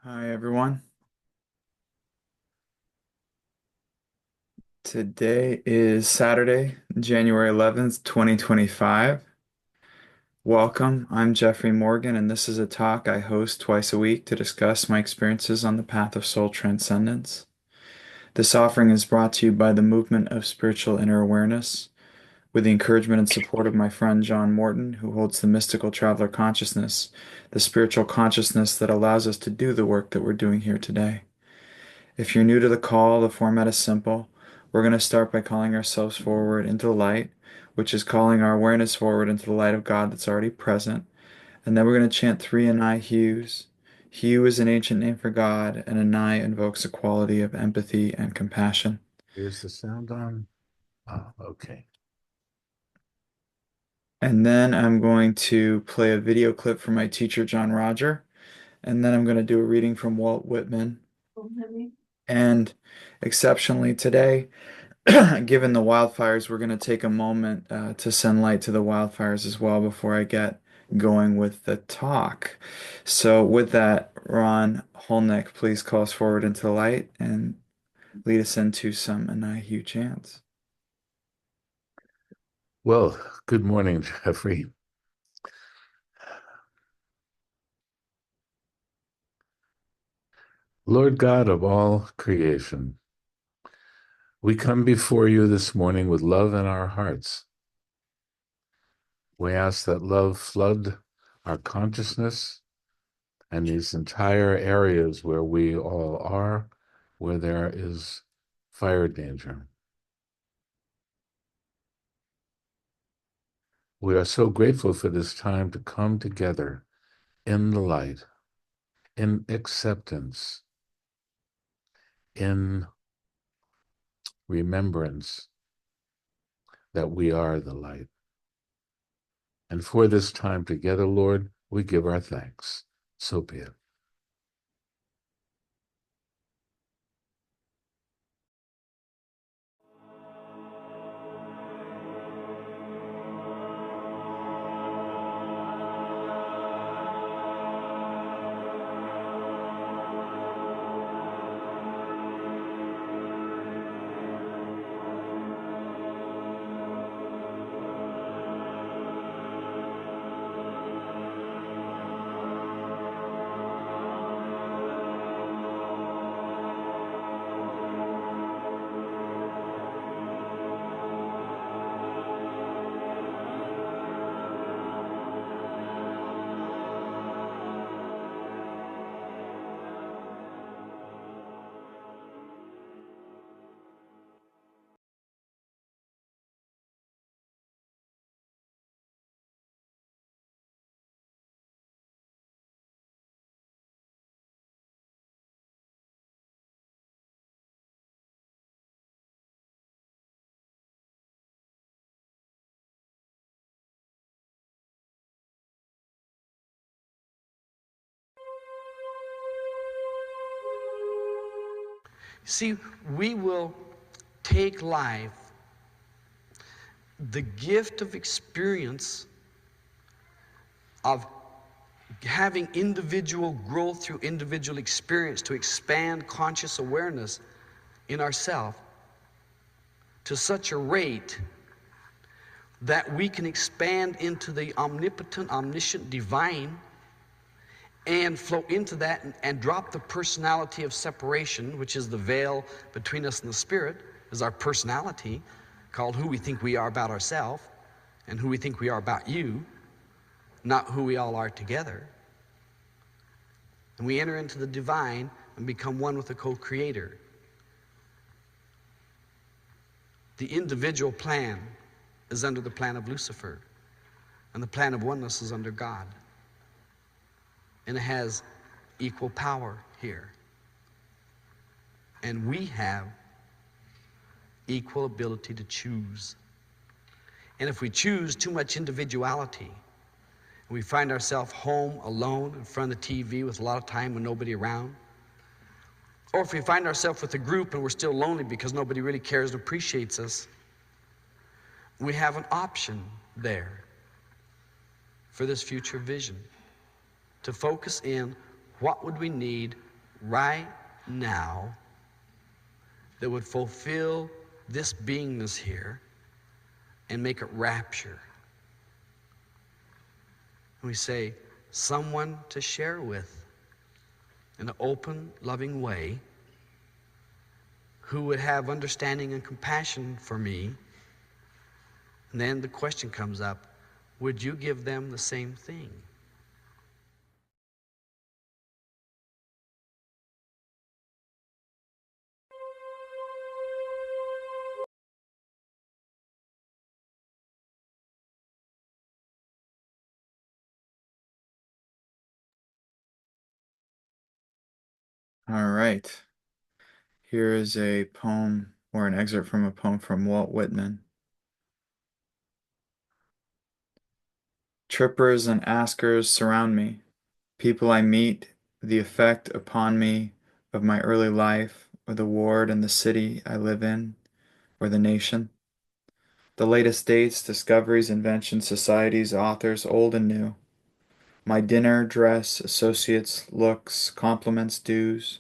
Hi, everyone. Today is Saturday, January 11th, 2025. Welcome. I'm Jeffrey Morgan, and this is a talk I host twice a week to discuss my experiences on the path of soul transcendence. This offering is brought to you by the Movement of Spiritual Inner Awareness, with the encouragement and support of my friend John Morton, who holds the mystical traveler consciousness, the spiritual consciousness that allows us to do the work that we're doing here today. If you're new to the call, the format is simple. We're going to start by calling ourselves forward into the light, which is calling our awareness forward into the light of God that's already present. And then we're going to chant three Anai hues. Hue is an ancient name for God, and Anai invokes a quality of empathy and compassion. Is the sound on? Oh, okay. And then I'm going to play a video clip from my teacher, John Roger. And then I'm going to do a reading from Walt Whitman. And exceptionally today, given the wildfires, we're going to take a moment to send light to the wildfires as well before I get going with the talk. So, with that, Ron Holnick, please call us forward into the light and lead us into some Anahu chants. Well, good morning, Jeffrey. Lord God of all creation, we come before you this morning with love in our hearts. We ask that love flood our consciousness and these entire areas where we all are, where there is fire danger. We are so grateful for this time to come together in the light, in acceptance, in remembrance that we are the light. And for this time together, Lord, we give our thanks. So be it. See, we will take life, the gift of experience of having individual growth through individual experience to expand conscious awareness in ourselves to such a rate that we can expand into the omnipotent, omniscient, divine and flow into that and drop the personality of separation, which is the veil between us and the spirit, is our personality, called who we think we are about ourselves and who we think we are about you, not who we all are together. And we enter into the divine and become one with the co-creator. The individual plan is under the plan of Lucifer, and the plan of oneness is under God. And it has equal power here. And we have equal ability to choose. And if we choose too much individuality, and we find ourselves home alone in front of the TV with a lot of time and nobody around, or if we find ourselves with a group and we're still lonely because nobody really cares and appreciates us, we have an option there for this future vision to focus in what would we need right now that would fulfill this beingness here and make it rapture. And we say, someone to share with in an open, loving way, who would have understanding and compassion for me. And then the question comes up, would you give them the same thing? All right. Here is a poem or an excerpt from a poem from Walt Whitman. Trippers and askers surround me. People I meet, the effect upon me of my early life, or the ward and the city I live in, or the nation. The latest dates, discoveries, inventions, societies, authors, old and new. My dinner, dress, associates, looks, compliments, dues.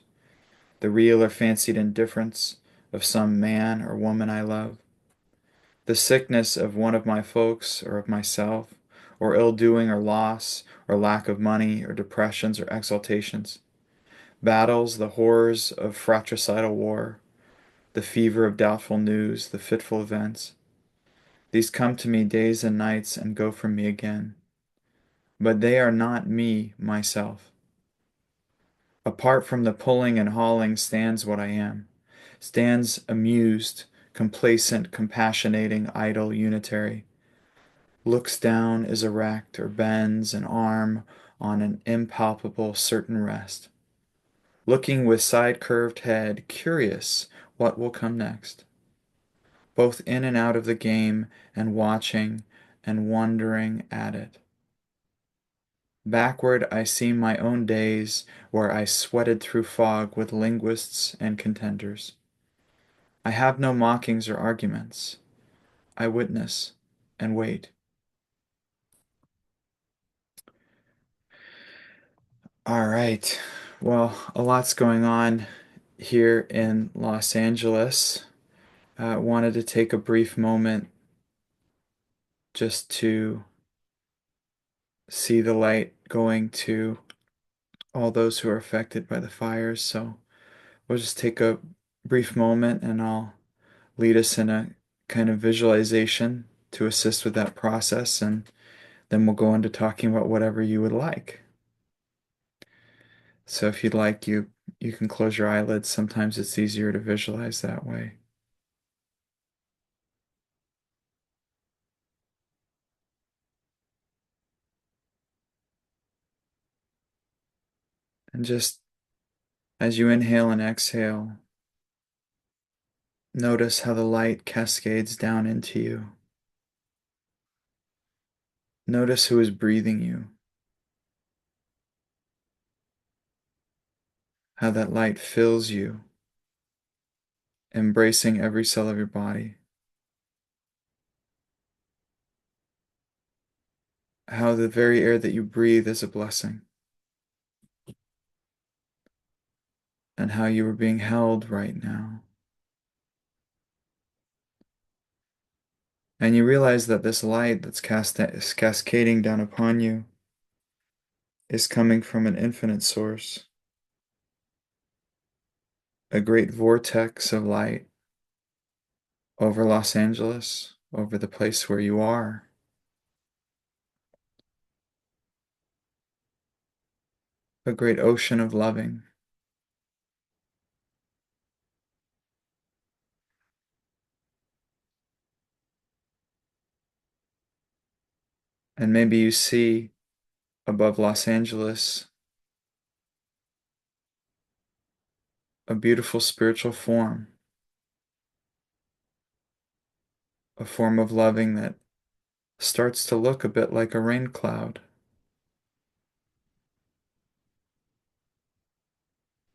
The real or fancied indifference of some man or woman I love. The sickness of one of my folks or of myself, or ill doing or loss, or lack of money, or depressions or exaltations. Battles, the horrors of fratricidal war, the fever of doubtful news, the fitful events. These come to me days and nights and go from me again. But they are not me, myself. Apart from the pulling and hauling stands what I am, stands amused, complacent, compassionating, idle, unitary. Looks down, is erect, or bends an arm on an impalpable, certain rest. Looking with side-curved head, curious what will come next. Both in and out of the game, and watching and wondering at it. Backward I see my own days where I sweated through fog with linguists and contenders. I have no mockings or arguments. I witness and wait. All right. Well, a lot's going on here in Los Angeles. Wanted to take a brief moment just to see the light going to all those who are affected by the fires. So we'll just take a brief moment and I'll lead us in a kind of visualization to assist with that process. And then we'll go into talking about whatever you would like. So if you'd like, you can close your eyelids. Sometimes it's easier to visualize that way. And just as you inhale and exhale, notice how the light cascades down into you. Notice who is breathing you, how that light fills you, embracing every cell of your body. How the very air that you breathe is a blessing, and how you are being held right now. And you realize that this light that's cascading down upon you is coming from an infinite source, a great vortex of light over Los Angeles, over the place where you are. A great ocean of loving. And maybe you see above Los Angeles a beautiful spiritual form, a form of loving that starts to look a bit like a rain cloud.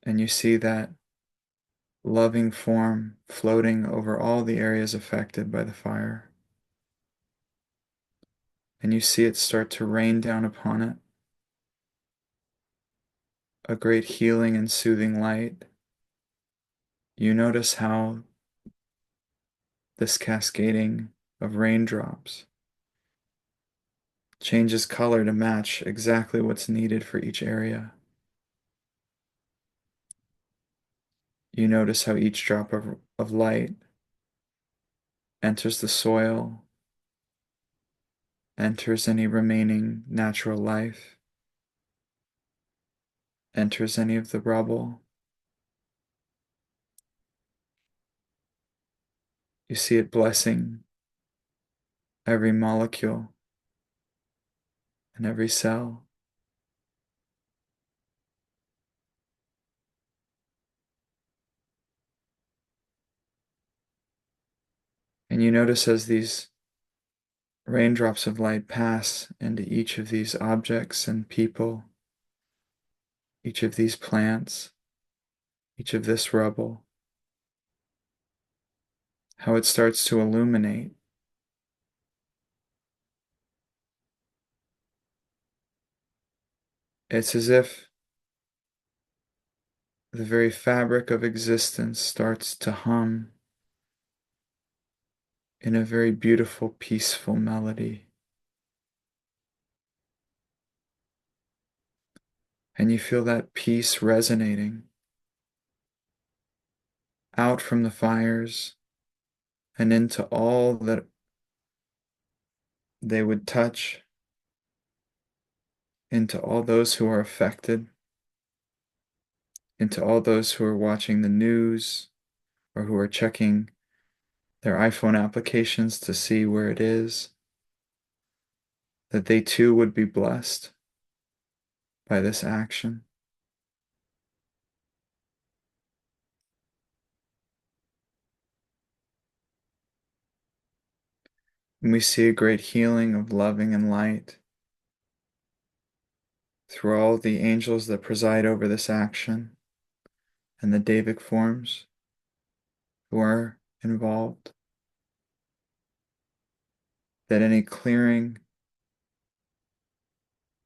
And you see that loving form floating over all the areas affected by the fire. And you see it start to rain down upon it. a great healing and soothing light, you notice how this cascading of raindrops changes color to match exactly what's needed for each area. You notice how each drop of light enters the soil, enters any remaining natural life, enters any of the rubble. You see it blessing every molecule and every cell. And you notice as these raindrops of light pass into each of these objects and people, each of these plants, each of this rubble, how it starts to illuminate. It's as if the very fabric of existence starts to hum in a very beautiful, peaceful melody. And you feel that peace resonating out from the fires and into all that they would touch, into all those who are affected, into all those who are watching the news or who are checking their iPhone applications to see where it is, that they too would be blessed by this action. And we see a great healing of loving and light through all the angels that preside over this action and the Davic forms who are involved, that any clearing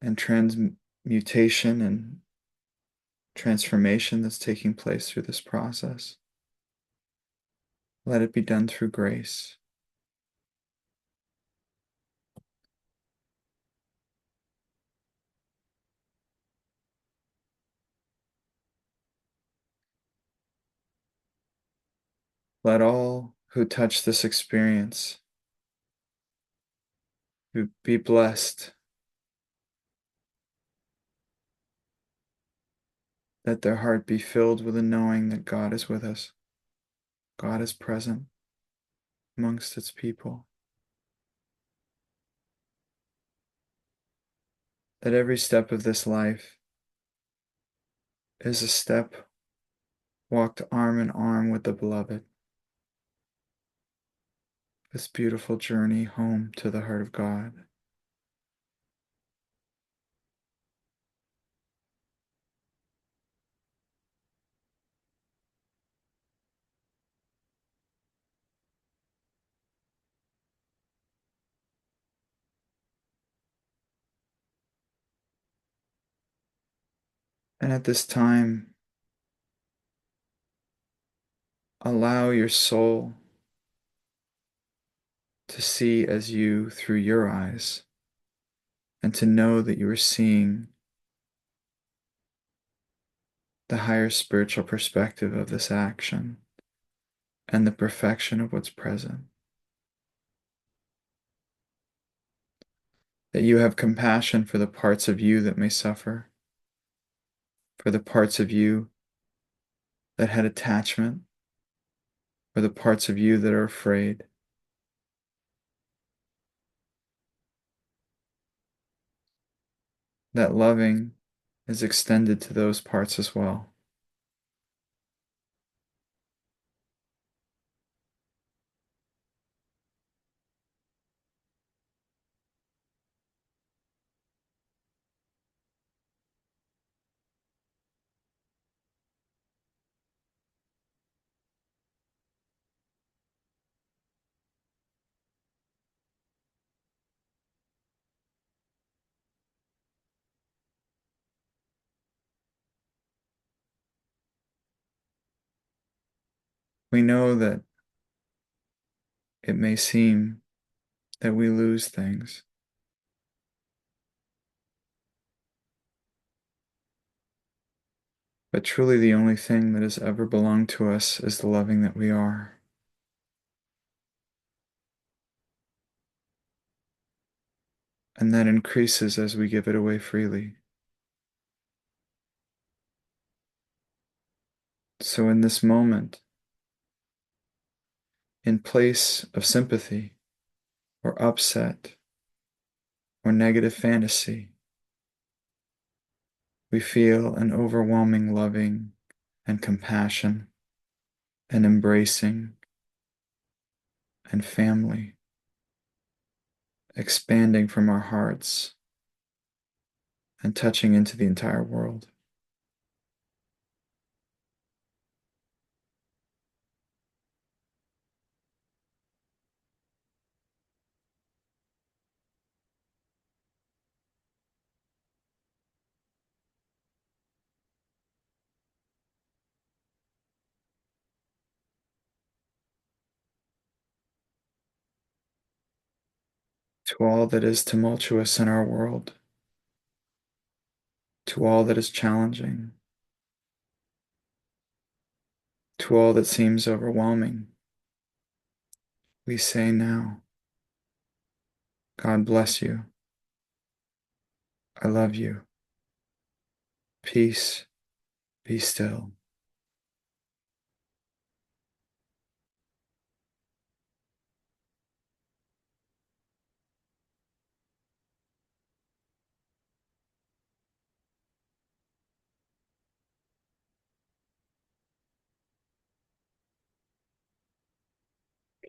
and transmutation and transformation that's taking place through this process, let it be done through grace. Let all who touch this experience be blessed, that their heart be filled with a knowing that God is with us, God is present amongst its people, that every step of this life is a step walked arm in arm with the beloved, this beautiful journey home to the heart of God. And at this time, allow your soul to see as you through your eyes and to know that you are seeing the higher spiritual perspective of this action and the perfection of what's present. That you have compassion for the parts of you that may suffer, for the parts of you that had attachment, for the parts of you that are afraid. That loving is extended to those parts as well. We know that it may seem that we lose things, but truly the only thing that has ever belonged to us is the loving that we are. And that increases as we give it away freely. So in this moment, in place of sympathy or upset or negative fantasy, we feel an overwhelming loving and compassion and embracing and family expanding from our hearts and touching into the entire world. To all that is tumultuous in our world, to all that is challenging, to all that seems overwhelming, we say now, God bless you. I love you. Peace, be still.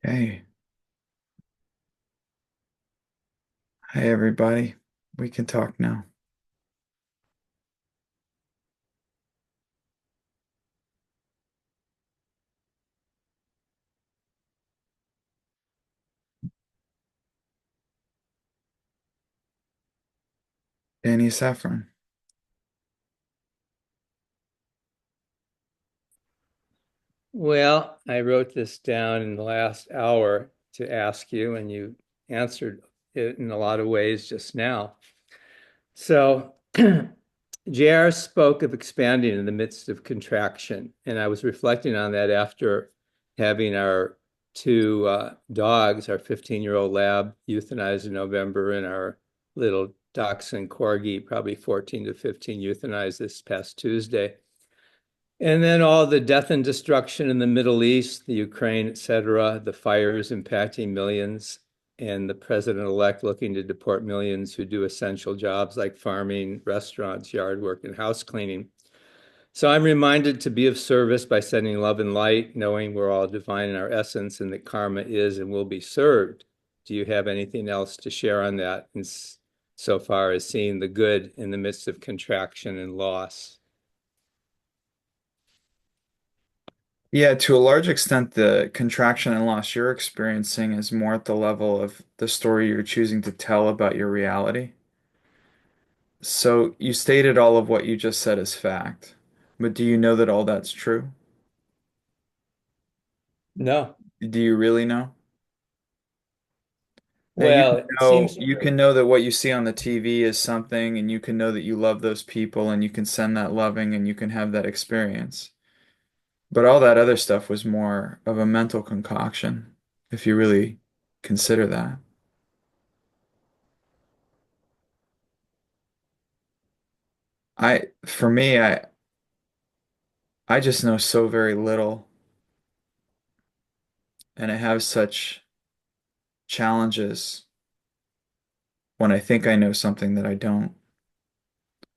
Okay. Hi, everybody. We can talk now. Danny Saffron. Well, I wrote this down in the last hour to ask you, and you answered it in a lot of ways just now. So, JR spoke of expanding in the midst of contraction, and I was reflecting on that after having our two dogs, our 15-year-old lab euthanized in November, and our little dachshund corgi, probably 14 to 15, euthanized this past Tuesday. And then all the death and destruction in the Middle East, the Ukraine, et cetera, the fires impacting millions, and the president-elect looking to deport millions who do essential jobs like farming, restaurants, yard work, and house cleaning. So I'm reminded to be of service by sending love and light, knowing we're all divine in our essence and that karma is and will be served. Do you have anything else to share on that, so far as seeing the good in the midst of contraction and loss? Yeah, to a large extent, the contraction and loss you're experiencing is more at the level of the story you're choosing to tell about your reality. So you stated all of what you just said as fact, but do you know that all that's true? No. Do you really know? Now Well, it seems you can know that what you see on the TV is something, and you can know that you love those people, and you can send that loving, and you can have that experience. But all that other stuff was more of a mental concoction, if you really consider that. For me, I just know so very little, and I have such challenges when I think I know something that I don't.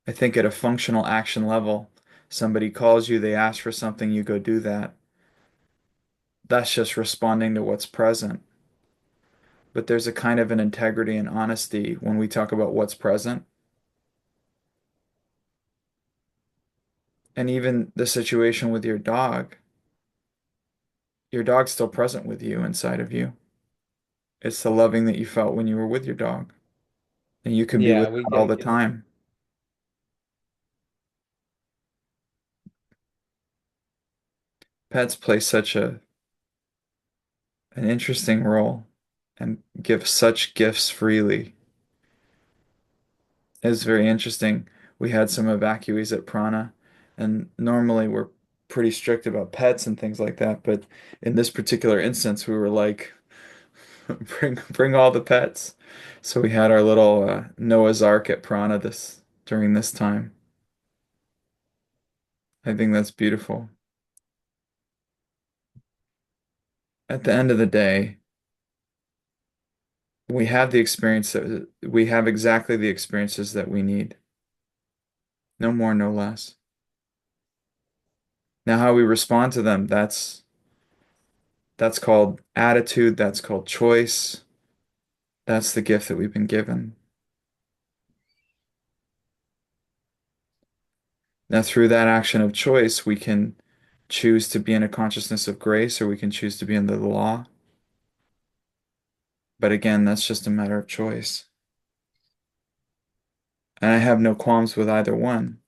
I think at a functional action level, somebody calls you, they ask for something, you go do that. That's just responding to what's present. But there's a kind of an integrity and honesty when we talk about what's present. And even the situation with your dog's still present with you inside of you. It's the loving that you felt when you were with your dog. And you can be yeah, with we that all get the time. Pets play such a an interesting role and give such gifts freely. It's very interesting. We had some evacuees at Prana, and normally we're pretty strict about pets and things like that, but in this particular instance, we were like, bring all the pets. So we had our little Noah's Ark at Prana this during this time. I think that's beautiful. At the end of the day, we have the experience that we have exactly the experiences that we need. No more, no less. Now, how we respond to them, that's called attitude, that's called choice. That's the gift that we've been given. Now, through that action of choice, we can choose to be in a consciousness of grace or we can choose to be in the law. But again, that's just a matter of choice. And I have no qualms with either one.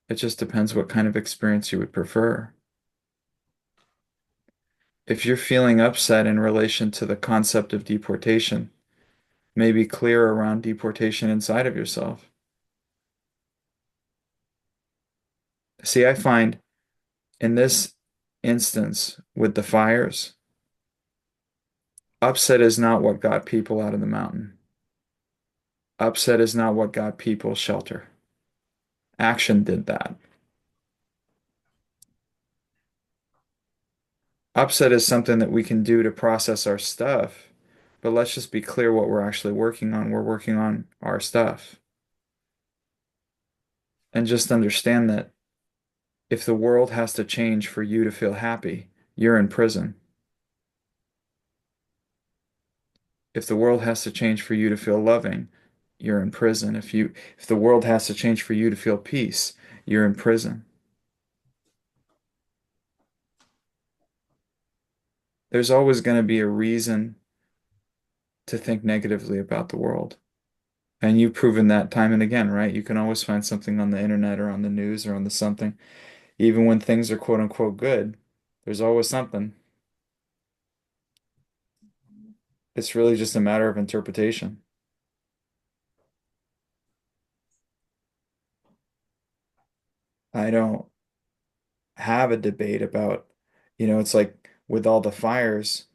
It just depends what kind of experience you would prefer. If you're feeling upset in relation to the concept of deportation, maybe clear around deportation inside of yourself. See, I find in this instance with the fires, upset is not what got people out of the mountain. Upset is not what got people shelter. Action did that. Upset is something that we can do to process our stuff, but let's just be clear what we're actually working on. We're working on our stuff. And just understand that if the world has to change for you to feel happy, you're in prison. If the world has to change for you to feel loving, you're in prison. If the world has to change for you to feel peace, you're in prison. There's always going to be a reason to think negatively about the world. And you've proven that time and again, right? You can always find something on the internet or on the news or on the something. Even when things are quote unquote good, there's always something. It's really just a matter of interpretation. I don't have a debate about, it's like with all the fires,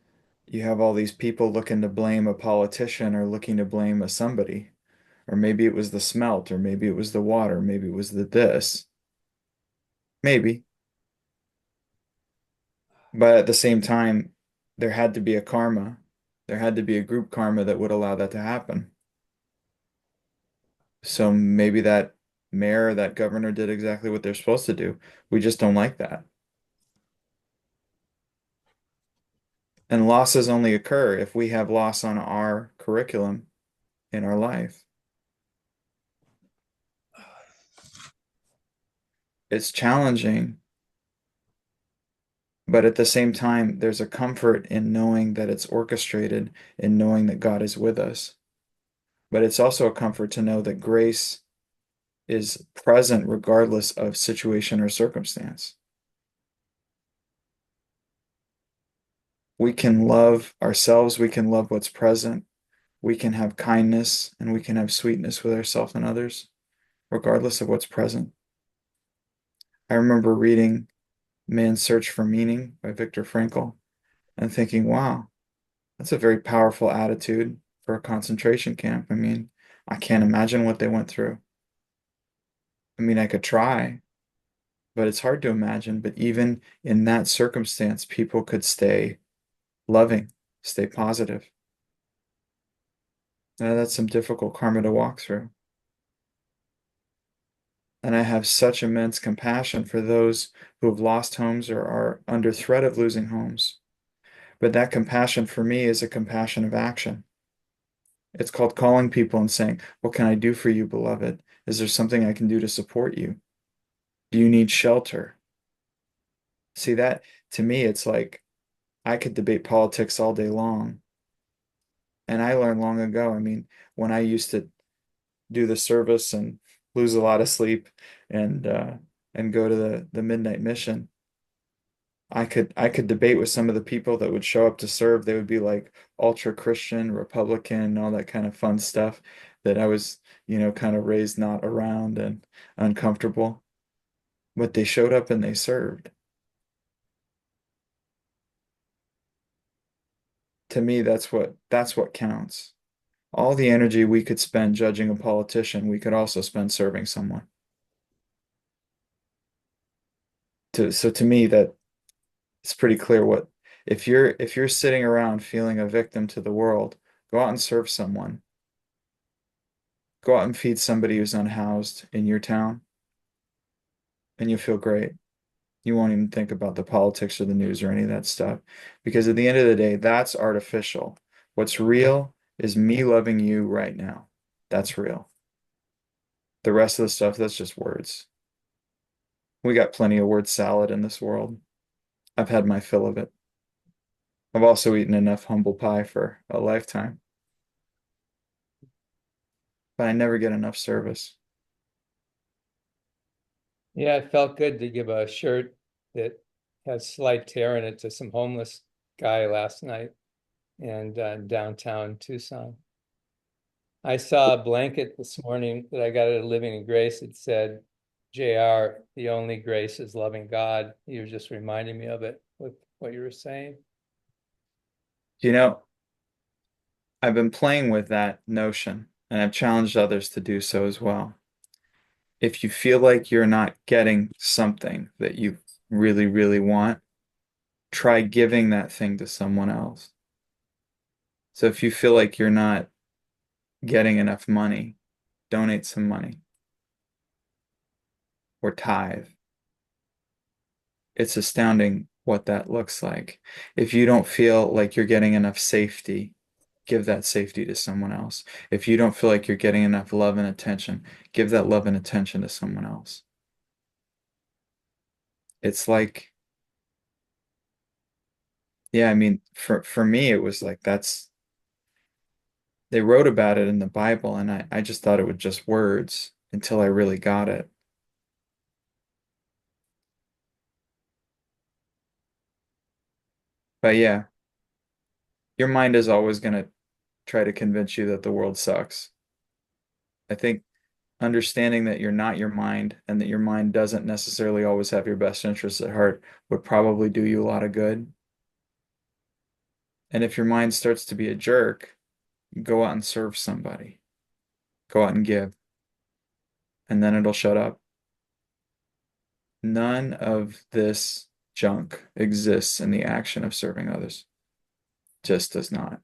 you have all these people looking to blame a politician or looking to blame a somebody. Or maybe it was the smelt, or maybe it was the water, maybe it was the this. Maybe. But at the same time, there had to be a karma. There had to be a group karma that would allow that to happen. So maybe that mayor, that governor did exactly what they're supposed to do. We just don't like that. And losses only occur if we have loss on our curriculum in our life. It's challenging, but at the same time, there's a comfort in knowing that it's orchestrated, in knowing that God is with us. But it's also a comfort to know that grace is present regardless of situation or circumstance. We can love ourselves, we can love what's present, we can have kindness, and we can have sweetness with ourselves and others, regardless of what's present. I remember reading Man's Search for Meaning by Viktor Frankl and thinking, wow, that's a very powerful attitude for a concentration camp. I mean, I can't imagine what they went through. I mean, I could try, but it's hard to imagine. But even in that circumstance, people could stay loving, stay positive. Now, that's some difficult karma to walk through. And I have such immense compassion for those who have lost homes or are under threat of losing homes. But that compassion for me is a compassion of action. It's called calling people and saying, what can I do for you, beloved? Is there something I can do to support you? Do you need shelter? See that to me, it's like I could debate politics all day long. And I learned long ago, I mean, when I used to do the service and lose a lot of sleep and uh, and go to the midnight mission, I could debate with some of the people that would show up to serve. They would be like ultra Christian, Republican, all that kind of fun stuff that I was, kind of raised not around and uncomfortable. But they showed up and they served. To me, that's what counts. All the energy we could spend judging a politician, we could also spend serving someone. So to me, that it's pretty clear what if you're sitting around feeling a victim to the world, go out and serve someone. Go out and feed somebody who's unhoused in your town, and you'll feel great. You won't even think about the politics or the news or any of that stuff. Because at the end of the day, that's artificial. What's real is me loving you right now. That's real. The rest of the stuff, that's just words. We got plenty of word salad in this world. I've had my fill of it. I've also eaten enough humble pie for a lifetime, but I never get enough service. Yeah, it felt good to give a shirt that has slight tear in it to some homeless guy last night and downtown Tucson. I saw a blanket this morning that I got at a Living in Grace. It said, JR, the only grace is loving God. You were just reminding me of it with what you were saying. You know, I've been playing with that notion, and I've challenged others to do so as well. If you feel like you're not getting something that you really, really want, try giving that thing to someone else. So if you feel like you're not getting enough money, donate some money or tithe. It's astounding what that looks like. If you don't feel like you're getting enough safety, give that safety to someone else. If you don't feel like you're getting enough love and attention, give that love and attention to someone else. It's like, yeah, I mean, for me, it was like they wrote about it in the Bible, and I just thought it was just words until I really got it. But yeah, your mind is always going to try to convince you that the world sucks. I think understanding that you're not your mind and that your mind doesn't necessarily always have your best interests at heart would probably do you a lot of good. And if your mind starts to be a jerk, go out and serve somebody, go out and give, and then it'll shut up. None of this junk exists in the action of serving others. Just does not.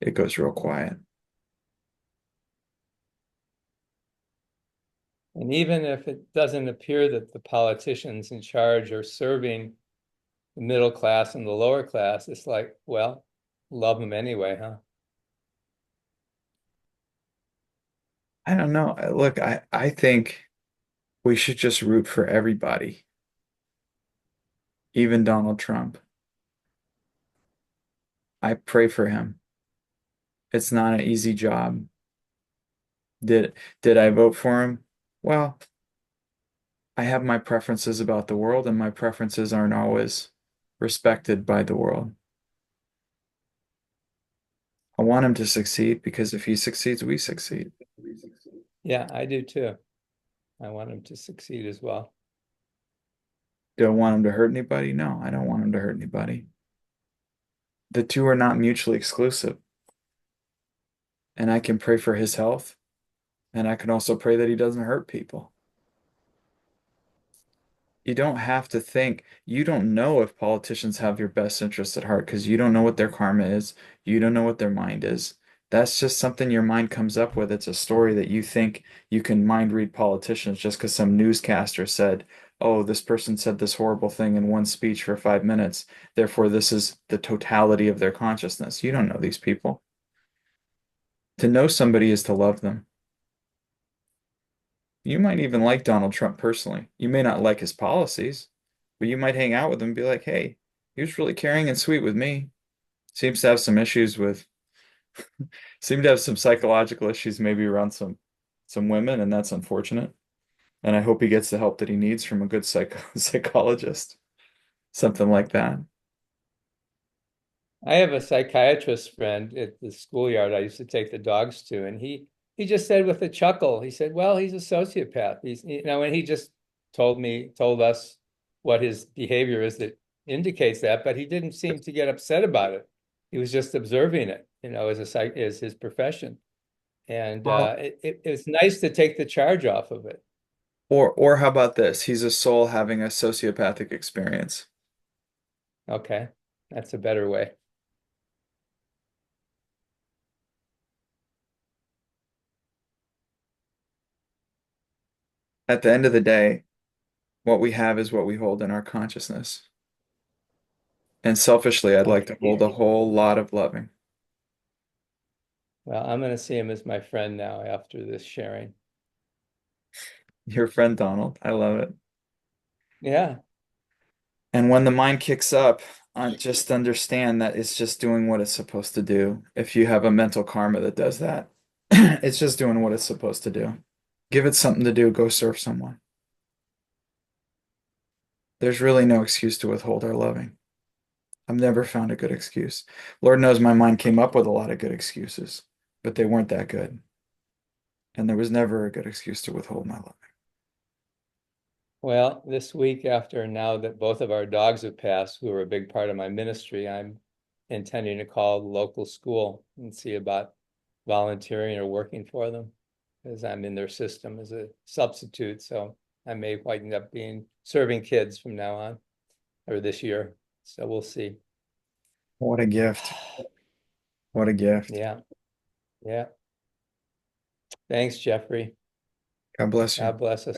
It goes real quiet. And even if it doesn't appear that the politicians in charge are serving the middle class and the lower class, it's like, well, love them anyway, huh? I don't know. Look, I think we should just root for everybody, even Donald Trump. I pray for him. It's not an easy job. Did I vote for him? Well, I have my preferences about the world, and my preferences aren't always respected by the world. I want him to succeed because if he succeeds, we succeed. Yeah, I do too. I want him to succeed as well. Do I want him to hurt anybody? No, I don't want him to hurt anybody. The two are not mutually exclusive. And I can pray for his health, and I can also pray that he doesn't hurt people. You don't have to think, you don't know if politicians have your best interests at heart because you don't know what their karma is. You don't know what their mind is. That's just something your mind comes up with. It's a story that you think you can mind read politicians just because some newscaster said, oh, this person said this horrible thing in one speech for 5 minutes. Therefore, this is the totality of their consciousness. You don't know these people. To know somebody is to love them. You might even like Donald Trump personally. You may not like his policies, but you might hang out with him and be like, hey, he was really caring and sweet with me. Seems to have some issues with, seem to have some psychological issues maybe around some women, and that's unfortunate. And I hope he gets the help that he needs from a good psychologist. Something like that. I have a psychiatrist friend at the schoolyard I used to take the dogs to, and he just said with a chuckle, he said, "Well, he's a sociopath." And he just told us what his behavior is that indicates that, but he didn't seem to get upset about it. He was just observing it, as his profession, and Well, it's nice to take the charge off of it. or how about this? He's a soul having a sociopathic experience. Okay, that's a better way. At the end of the day, what we have is what we hold in our consciousness. And selfishly, I'd like to hold a whole lot of loving. Well, I'm going to see him as my friend now after this sharing. Your friend Donald, I love it. Yeah. And when the mind kicks up, just understand that it's just doing what it's supposed to do. If you have a mental karma that does that, it's just doing what it's supposed to do. Give it something to do, go serve someone. There's really no excuse to withhold our loving. I've never found a good excuse. Lord knows my mind came up with a lot of good excuses, but they weren't that good. And there was never a good excuse to withhold my loving. Well, this week, after now that both of our dogs have passed, who are a big part of my ministry, I'm intending to call the local school and see about volunteering or working for them because I'm in their system as a substitute. So I may wind up being serving kids from now on or this year. So we'll see. What a gift. What a gift. Yeah. Yeah. Thanks, Jeffrey. God bless you. God bless us.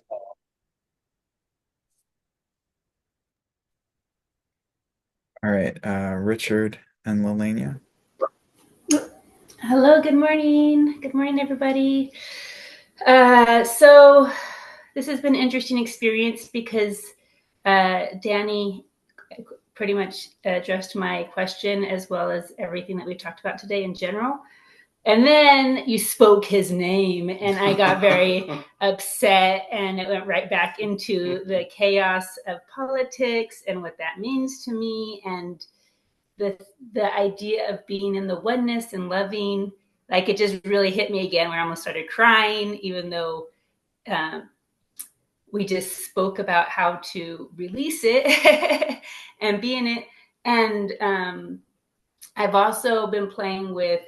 All right, Richard and Lelania. Hello, good morning. Good morning, everybody. So this has been an interesting experience because Danny pretty much addressed my question as well as everything that we talked about today in general. And then you spoke his name, and I got very upset, and it went right back into the chaos of politics and what that means to me, and the idea of being in the oneness and loving. Like it just really hit me again, where I almost started crying, even though um, we just spoke about how to release it and be in it. And I've also been playing with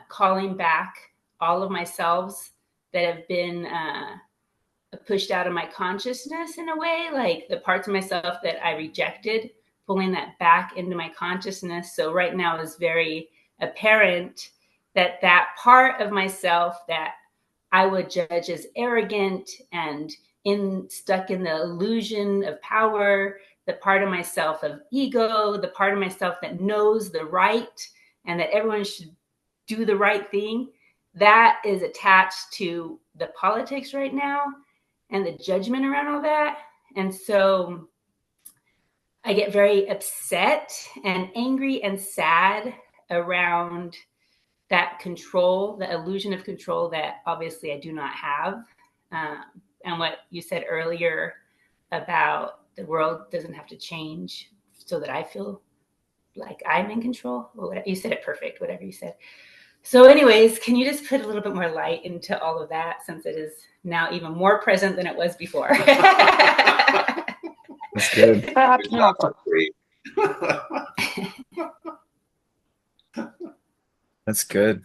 calling back all of myselves that have been pushed out of my consciousness in a way, like the parts of myself that I rejected, pulling that back into my consciousness. So right now is very apparent that that part of myself that I would judge as arrogant and stuck in the illusion of power, the part of myself of ego, the part of myself that knows the right and that everyone should do the right thing, that is attached to the politics right now and the judgment around all that. And so I get very upset and angry and sad around that control, the illusion of control that obviously I do not have. Um, and what you said earlier about the world doesn't have to change so that I feel like I'm in control. You said it perfect, whatever you said. So, anyways, can you just put a little bit more light into all of that since it is now even more present than it was before? That's good. That's good.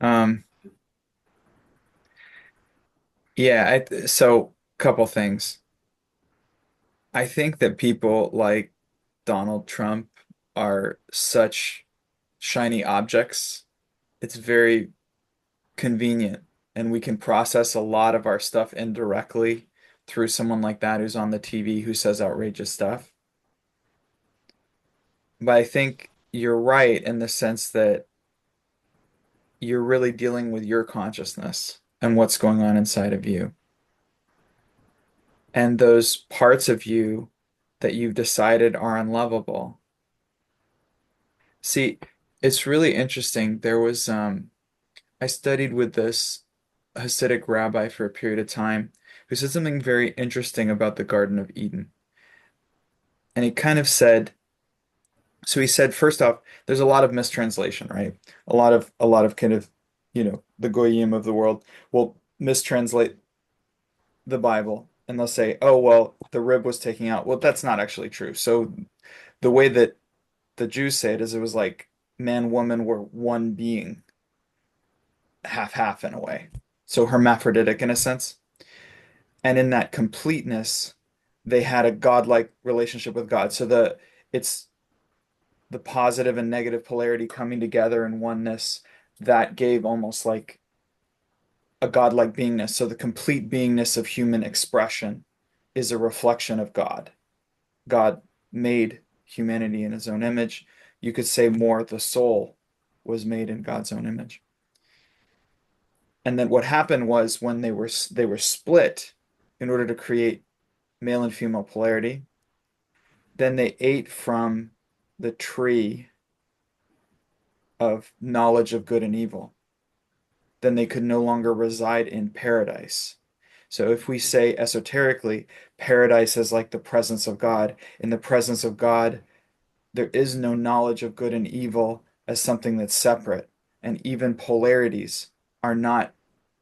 Um, yeah, so couple things. I think that people like Donald Trump are such shiny objects. It's very convenient, and we can process a lot of our stuff indirectly through someone like that who's on the TV who says outrageous stuff. But I think you're right in the sense that you're really dealing with your consciousness and what's going on inside of you. And those parts of you that you've decided are unlovable. See, it's really interesting. I studied with this Hasidic rabbi for a period of time who said something very interesting about the Garden of Eden. And he kind of said, so he said, first off, there's a lot of mistranslation, right? A lot of kind of, the goyim of the world will mistranslate the Bible and they'll say, oh, well, the rib was taken out. Well, that's not actually true. So the way that the Jews say it is it was like man, woman were one being, half half in a way. So hermaphroditic in a sense. And in that completeness, they had a godlike relationship with God. So it's the positive and negative polarity coming together in oneness that gave almost like a godlike beingness. So the complete beingness of human expression is a reflection of God. God made humanity in his own image. You could say more, the soul was made in God's own image. And then what happened was when they were split in order to create male and female polarity, then they ate from the tree of knowledge of good and evil. Then they could no longer reside in paradise. So if we say esoterically, paradise is like the presence of God. In the presence of God, there is no knowledge of good and evil as something that's separate. And even polarities are not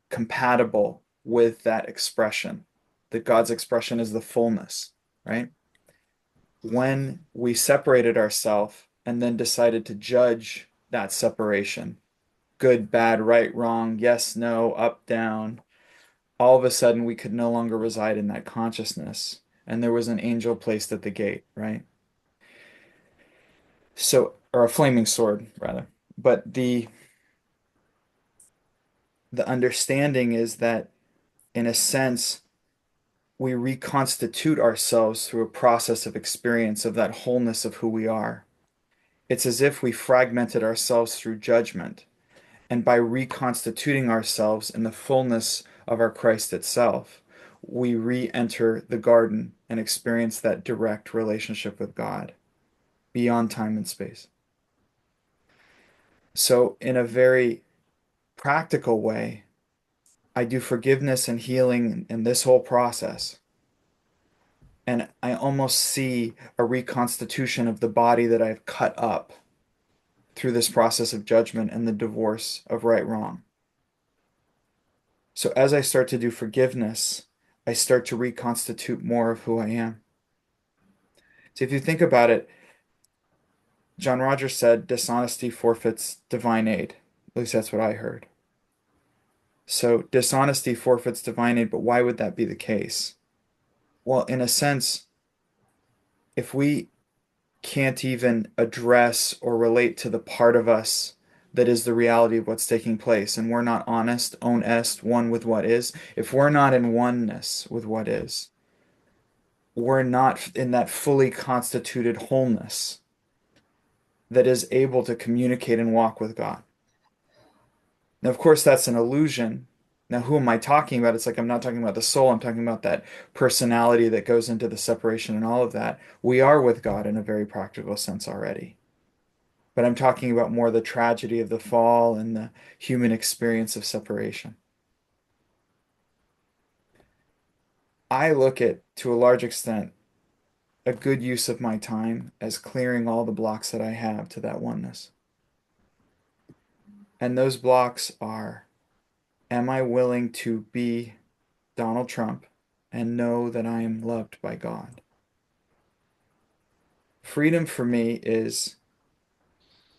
compatible with that expression. That God's expression is the fullness, right? When we separated ourselves and then decided to judge that separation, good, bad, right, wrong, yes, no, up, down, all of a sudden we could no longer reside in that consciousness. And there was an angel placed at the gate, right? So, or a flaming sword, rather. But the understanding is that, in a sense, we reconstitute ourselves through a process of experience of that wholeness of who we are. It's as if we fragmented ourselves through judgment. And by reconstituting ourselves in the fullness of our Christ itself, we re-enter the garden and experience that direct relationship with God beyond time and space. So, in a very practical way, I do forgiveness and healing in this whole process. And I almost see a reconstitution of the body that I've cut up through this process of judgment and the divorce of right wrong. So as I start to do forgiveness, I start to reconstitute more of who I am. So if you think about it, John Rogers said dishonesty forfeits divine aid. At least that's what I heard. So dishonesty forfeits divine aid, but why would that be the case? Well, in a sense, if we can't even address or relate to the part of us that is the reality of what's taking place, and we're not honest, one with what is, if we're not in oneness with what is, we're not in that fully constituted wholeness that is able to communicate and walk with God. Now, of course, that's an illusion. Now, who am I talking about? It's like I'm not talking about the soul. I'm talking about that personality that goes into the separation and all of that. We are with God in a very practical sense already. But I'm talking about more the tragedy of the fall and the human experience of separation. I look at, to a large extent, a good use of my time as clearing all the blocks that I have to that oneness. And those blocks are, am I willing to be Donald Trump and know that I am loved by God? Freedom for me is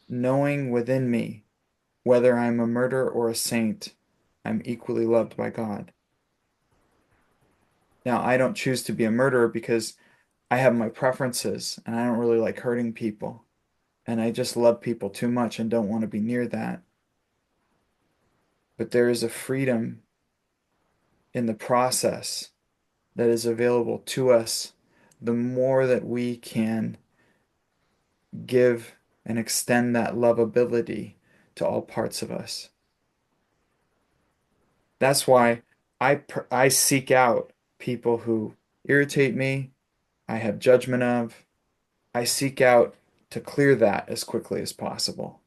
knowing within me whether I'm a murderer or a saint, I'm equally loved by God. Now, I don't choose to be a murderer because I have my preferences and I don't really like hurting people. And I just love people too much and don't want to be near that. But there is a freedom in the process that is available to us the more that we can give and extend that lovability to all parts of us. That's why I seek out people who irritate me, I have judgment of. I seek out to clear that as quickly as possible.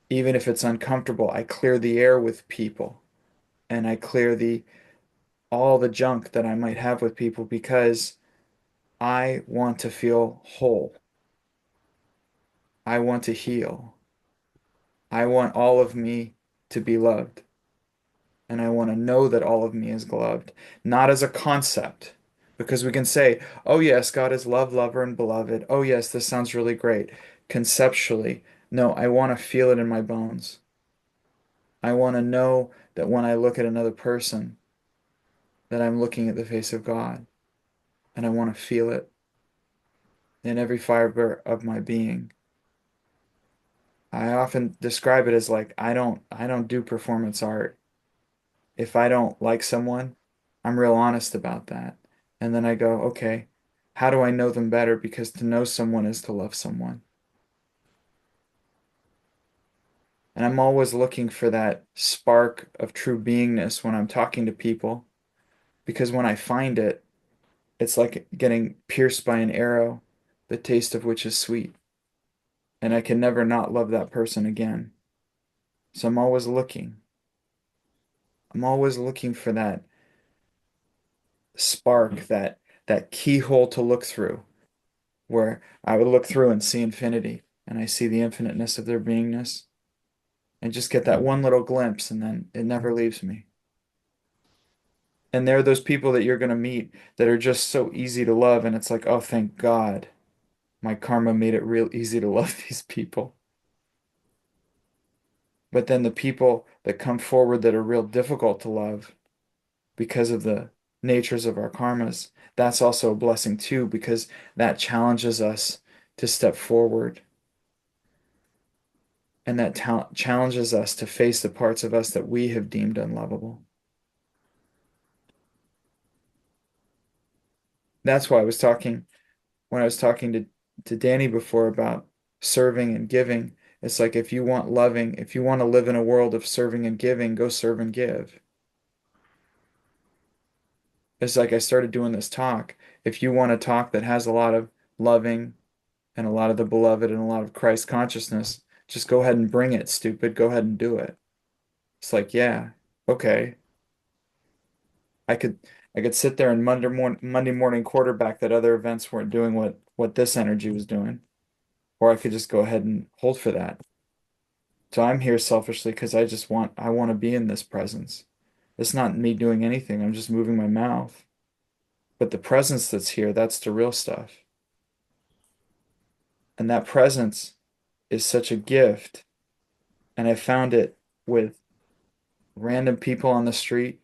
Even if it's uncomfortable, I clear the air with people and I clear the all the junk that I might have with people because I want to feel whole. I want to heal. I want all of me to be loved. And I want to know that all of me is loved, not as a concept, because we can say, oh, yes, God is love, lover, and beloved. Oh, yes, this sounds really great. Conceptually, no, I want to feel it in my bones. I want to know that when I look at another person, that I'm looking at the face of God, and I want to feel it in every fiber of my being. I often describe it as like I don't do performance art. If I don't like someone, I'm real honest about that. And then I go, okay, how do I know them better? Because to know someone is to love someone. And I'm always looking for that spark of true beingness when I'm talking to people, because when I find it, it's like getting pierced by an arrow, the taste of which is sweet. And I can never not love that person again. So I'm always looking. I'm always looking for that spark, that keyhole to look through, where I would look through and see infinity, and I see the infiniteness of their beingness, and just get that one little glimpse, and then it never leaves me. And there are those people that you're going to meet that are just so easy to love, and it's like, oh, thank God, my karma made it real easy to love these people. But then the people that come forward that are real difficult to love because of the natures of our karmas, that's also a blessing too, because that challenges us to step forward, and that challenges us to face the parts of us that we have deemed unlovable. That's why when I was talking to Danny before about serving and giving, it's like if you want loving, if you want to live in a world of serving and giving, go serve and give. It's like I started doing this talk. If you want a talk that has a lot of loving and a lot of the beloved and a lot of Christ consciousness, just go ahead and bring it, stupid. Go ahead and do it. It's like, yeah, okay. I could I could sit there and Monday morning quarterback that other events weren't doing what this energy was doing, or I could just go ahead and hold for that. So I'm here selfishly because I want to be in this presence. It's not me doing anything. I'm just moving my mouth. But the presence that's here, that's the real stuff. And that presence is such a gift. And I found it with random people on the street,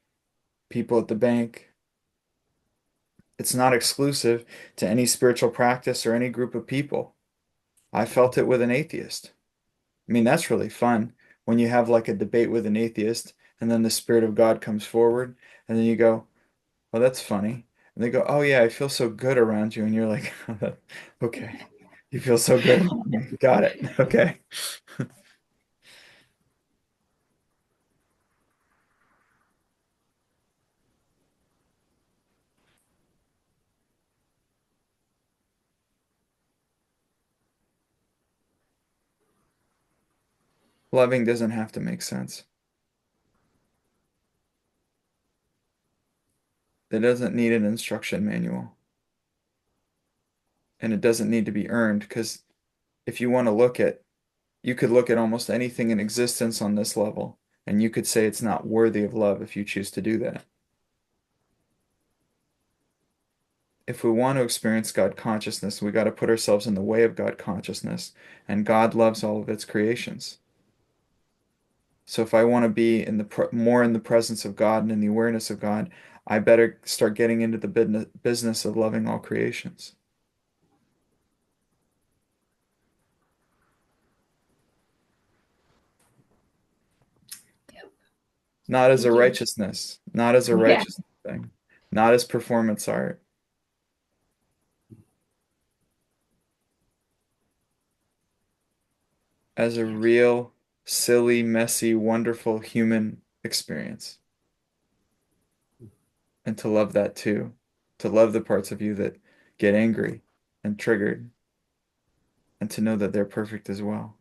people at the bank. It's not exclusive to any spiritual practice or any group of people. I felt it with an atheist. I mean, that's really fun when you have like a debate with an atheist and then the Spirit of God comes forward and then you go, well, that's funny. And they go, oh, yeah, I feel so good around you. And you're like, okay, you feel so good around me. Got it. Okay. Loving doesn't have to make sense. It doesn't need an instruction manual. And it doesn't need to be earned because if you want to you could look at almost anything in existence on this level, and you could say it's not worthy of love if you choose to do that. If we want to experience God consciousness, we got to put ourselves in the way of God consciousness, and God loves all of its creations. So if I want to be more in the presence of God and in the awareness of God, I better start getting into the business of loving all creations. Yep. Not as a Thank you. righteousness, not as a Yeah. righteous thing, not as performance art, as a Yeah. real, silly, messy, wonderful human experience. And to love that too, to love the parts of you that get angry and triggered, and to know that they're perfect as well.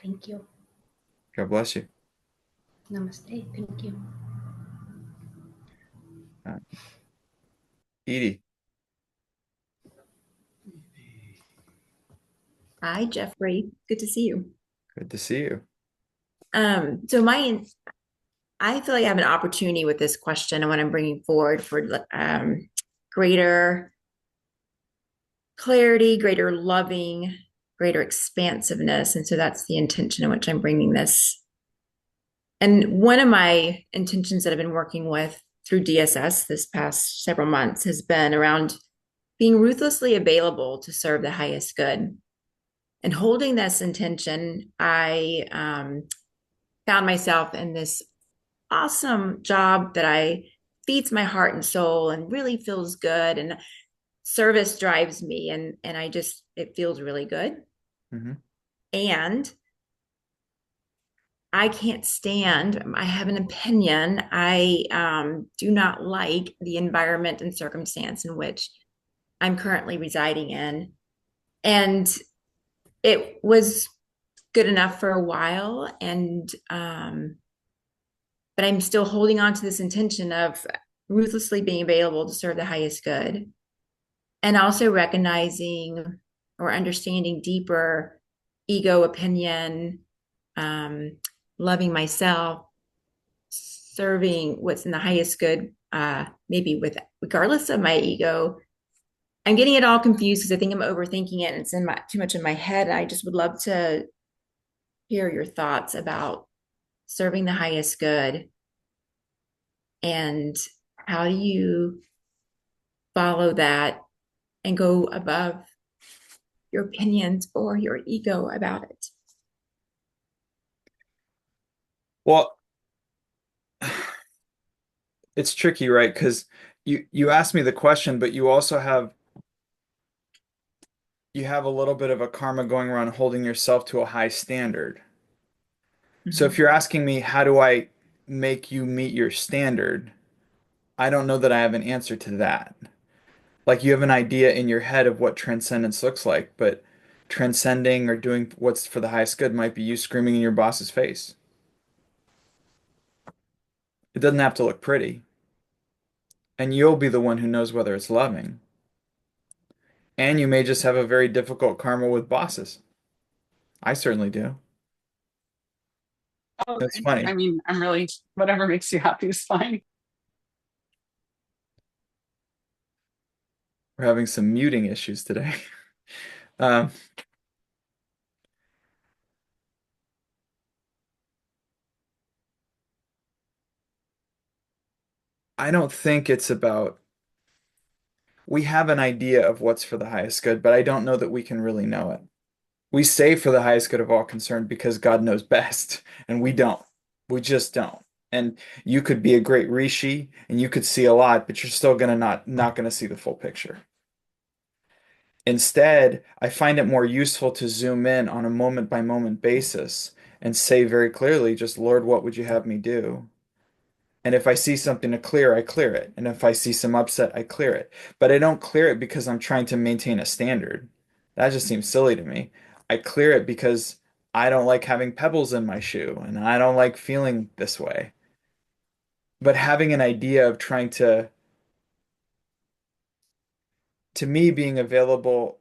Thank you. God bless you. Namaste. Thank you. Uh, Edie, Hi, Jeffrey. Good to see you. good to see you. So I feel like I have an opportunity with this question and what I'm bringing forward for greater clarity, greater loving, greater expansiveness. And so that's the intention in which I'm bringing this. And one of my intentions that I've been working with through DSS this past several months has been around being ruthlessly available to serve the highest good. And holding this intention, I found myself in this awesome job that I feeds my heart and soul and really feels good, and service drives me, and I just it feels really good. Hmm. And I can't stand, I have an opinion. I do not like the environment and circumstance in which I'm currently residing in. And it was good enough for a while. And but I'm still holding on to this intention of ruthlessly being available to serve the highest good, and also recognizing or understanding deeper ego opinion, um, loving myself, serving what's in the highest good, maybe with regardless of my ego. I'm getting it all confused because I think I'm overthinking it and it's in my too much in my head. I just would love to hear your thoughts about serving the highest good, and how do you follow that and go above your opinions or your ego about it. Well, it's tricky, right? Because you asked me the question, but you have a little bit of a karma going around holding yourself to a high standard. So if Mhm. you're asking me, how do I make you meet your standard? I don't know that I have an answer to that. Like you have an idea in your head of what transcendence looks like, but transcending or doing what's for the highest good might be you screaming in your boss's face. It doesn't have to look pretty, and you'll be the one who knows whether it's loving. And you may just have a very difficult karma with bosses. I certainly do. It's Okay. I funny. mean, I'm really, whatever makes you happy is fine. We're having some muting issues today. Um, I don't think it's about, we have an idea of what's for the highest good, but I don't know that we can really know it. We say for the highest good of all concerned because God knows best, and we don't. We just don't. And you could be a great rishi and you could see a lot, but you're still gonna not gonna see the full picture. Instead, I find it more useful to zoom in on a moment by moment basis and say very clearly, just Lord, what would you have me do? And if I see something to clear, I clear it. And if I see some upset, I clear it. But I don't clear it because I'm trying to maintain a standard. That just seems silly to me. I clear it because I don't like having pebbles in my shoe and I don't like feeling this way. But having an idea of trying to me, being available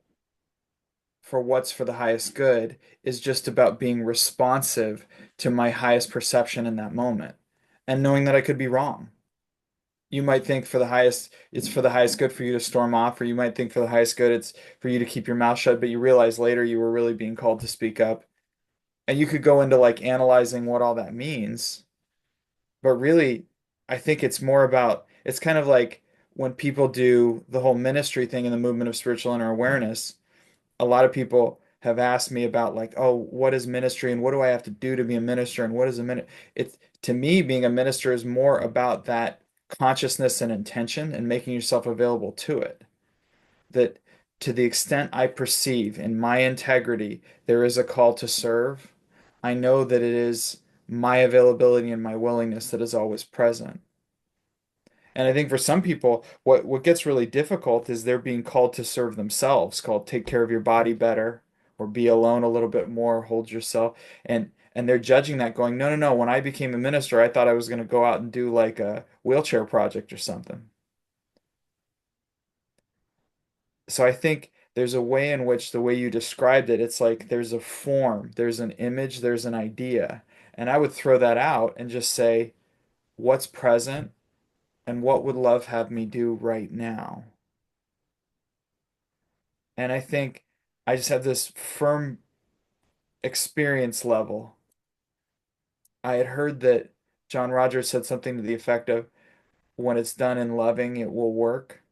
for what's for the highest good is just about being responsive to my highest perception in that moment and knowing that I could be wrong. You might think for the highest, it's for the highest good for you to storm off, or you might think for the highest good, it's for you to keep your mouth shut, but you realize later you were really being called to speak up. And you could go into like analyzing what all that means. But really, I think it's more about, it's kind of like when people do the whole ministry thing in the movement of spiritual inner awareness, a lot of people have asked me about like, oh, what is ministry and what do I have to do to be a minister and what is a minute? It's to me, being a minister is more about that consciousness and intention and making yourself available to it. That to the extent I perceive in my integrity there is a call to serve, I know that it is my availability and my willingness that is always present. And I think for some people, what gets really difficult is they're being called to serve themselves, called take care of your body better, or be alone a little bit more, hold yourself. And they're judging that, going, no, no, no. When I became a minister, I thought I was going to go out and do like a wheelchair project or something. So I think there's a way in which the way you described it, it's like there's a form, there's an image, there's an idea. And I would throw that out and just say, what's present and what would love have me do right now? And I think I just have this firm experience level. I had heard that John Rogers said something to the effect of, when it's done in loving, it will work.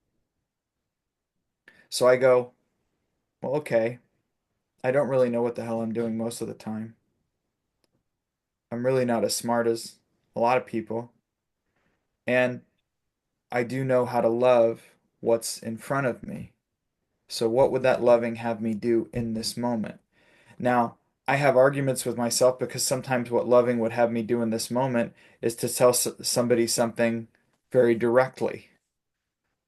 So I go, well, okay. I don't really know what the hell I'm doing most of the time. I'm really not as smart as a lot of people. And I do know how to love what's in front of me. So what would that loving have me do in this moment? Now, I have arguments with myself because sometimes what loving would have me do in this moment is to tell somebody something very directly,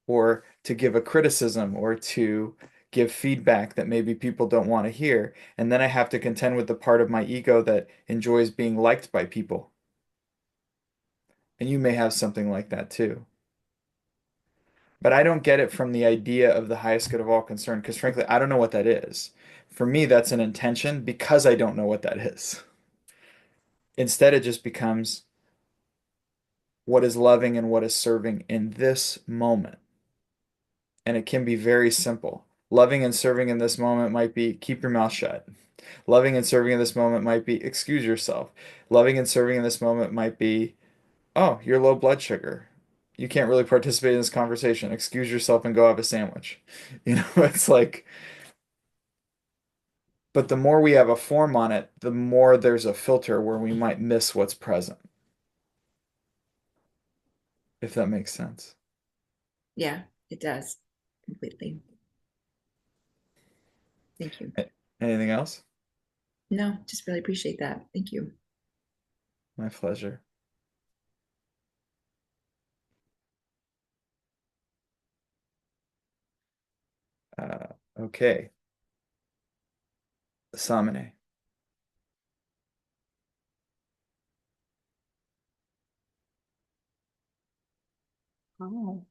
or to give a criticism, or to give feedback that maybe people don't want to hear. And then I have to contend with the part of my ego that enjoys being liked by people. And you may have something like that too. But I don't get it from the idea of the highest good of all concerned, because frankly, I don't know what that is. For me, that's an intention because I don't know what that is. Instead, it just becomes what is loving and what is serving in this moment. And it can be very simple. Loving and serving in this moment might be keep your mouth shut. Loving and serving in this moment might be excuse yourself. Loving and serving in this moment might be, oh, you're low blood sugar. You can't really participate in this conversation. Excuse yourself and go have a sandwich. It's like, but the more we have a form on it, the more there's a filter where we might miss what's present, if that makes sense. Yeah, it does completely. Thank you. Anything else? No, just really appreciate that. Thank you. My pleasure. Okay. Samine. Oh,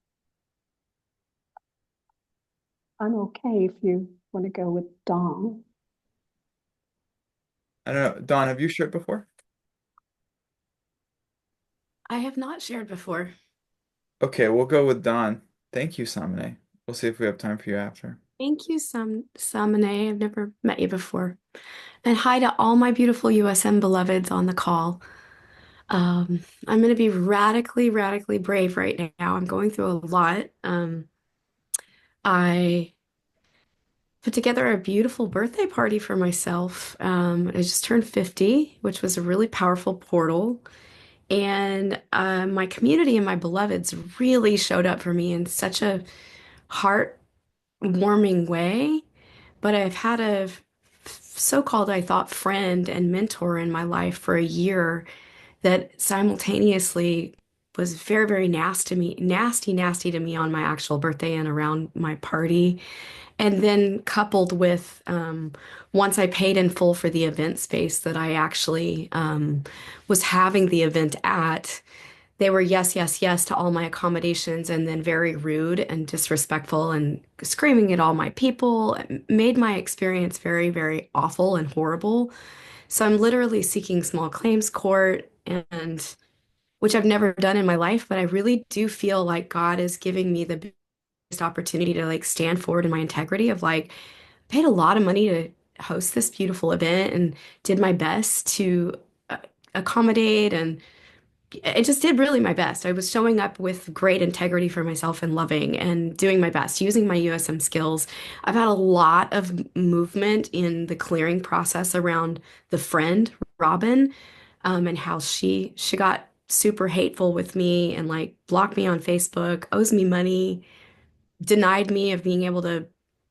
I'm okay if you want to go with Dom. I don't know. Dawn, have you shared before? I have not shared before. Okay, we'll go with Dawn. Thank you, Samine. We'll see if we have time for you after. Thank you, Samane. I've never met you before. And hi to all my beautiful USM beloveds on the call. I'm going to be radically, radically brave right now. I'm going through a lot. I put together a beautiful birthday party for myself. I just turned 50, which was a really powerful portal. And my community and my beloveds really showed up for me in such a heartwarming way. But I've had a so-called, I thought, friend and mentor in my life for a year that simultaneously was very, very nasty to me on my actual birthday and around my party. And then coupled with once I paid in full for the event space that I actually was having the event at, they were yes, yes, yes to all my accommodations, and then very rude and disrespectful and screaming at all my people. It made my experience very, very awful and horrible. So I'm literally seeking small claims court, and which I've never done in my life, but I really do feel like God is giving me the biggest opportunity to like stand forward in my integrity of like paid a lot of money to host this beautiful event and did my best to accommodate, and I just did really my best. I was showing up with great integrity for myself and loving and doing my best, using my USM skills. I've had a lot of movement in the clearing process around the friend, Robin, and how she got super hateful with me and like blocked me on Facebook, owes me money, denied me of being able to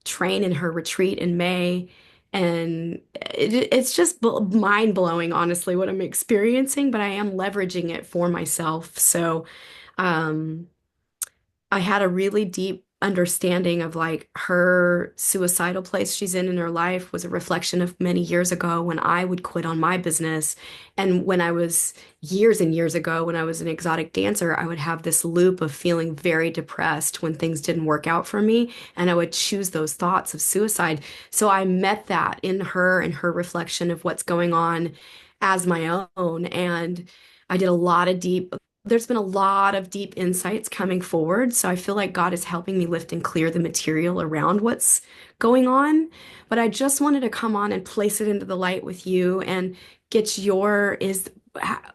train in her retreat in May. And it's just mind blowing, honestly, what I'm experiencing, but I am leveraging it for myself. So, I had a really deep understanding of like her suicidal place she's in her life was a reflection of many years ago when I would quit on my business. And when I was years and years ago, when I was an exotic dancer, I would have this loop of feeling very depressed when things didn't work out for me. And I would choose those thoughts of suicide. So I met that in her and her reflection of what's going on as my own. And I did a lot of there's been a lot of deep insights coming forward. So I feel like God is helping me lift and clear the material around what's going on. But I just wanted to come on and place it into the light with you and get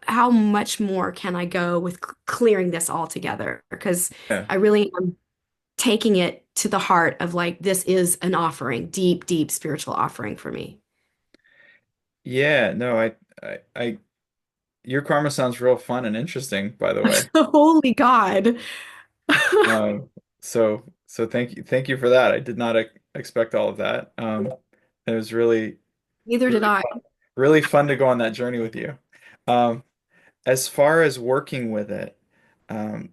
how much more can I go with clearing this all together? Because Yeah. I really am taking it to the heart of like, this is an offering, deep, deep spiritual offering for me. Yeah, no, your karma sounds real fun and interesting, by the way. Holy God. Um, so thank you for that. I did not expect all of that. It was Neither did really I. fun, really fun to go on that journey with you. Um, as far as working with it, um,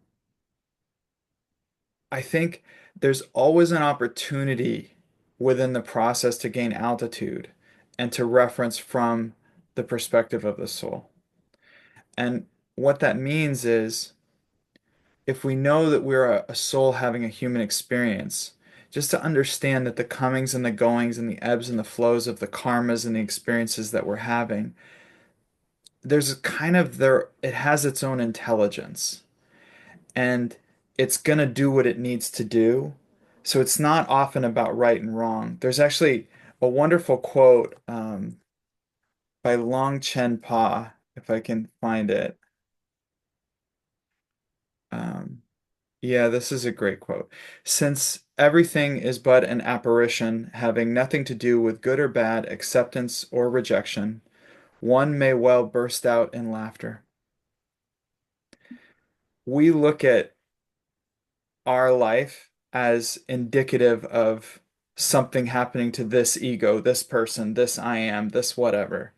I think there's always an opportunity within the process to gain altitude and to reference from the perspective of the soul. And what that means is if we know that we're a soul having a human experience, just to understand that the comings and the goings and the ebbs and the flows of the karmas and the experiences that we're having, there's a kind of there, it has its own intelligence and it's gonna do what it needs to do. So it's not often about right and wrong. There's actually a wonderful quote by Long Chen Pa, if I can find it. Um, Yeah, this is a great quote. Since everything is but an apparition, having nothing to do with good or bad, acceptance or rejection, one may well burst out in laughter. We look at our life as indicative of something happening to this ego, this person, this I am, this whatever.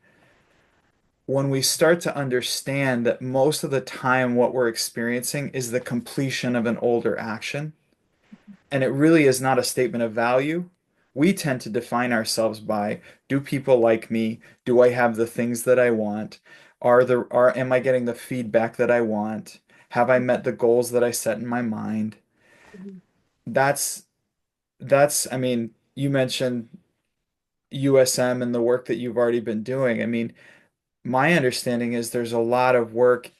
When we start to understand that most of the time what we're experiencing is the completion of an older action, and it really is not a statement of value. We tend to define ourselves by, do people like me? Do I have the things that I want? Am I getting the feedback that I want? Have I met the goals that I set in my mind? That's I mean, you mentioned USM and the work that you've already been doing. I mean, my understanding is there's a lot of work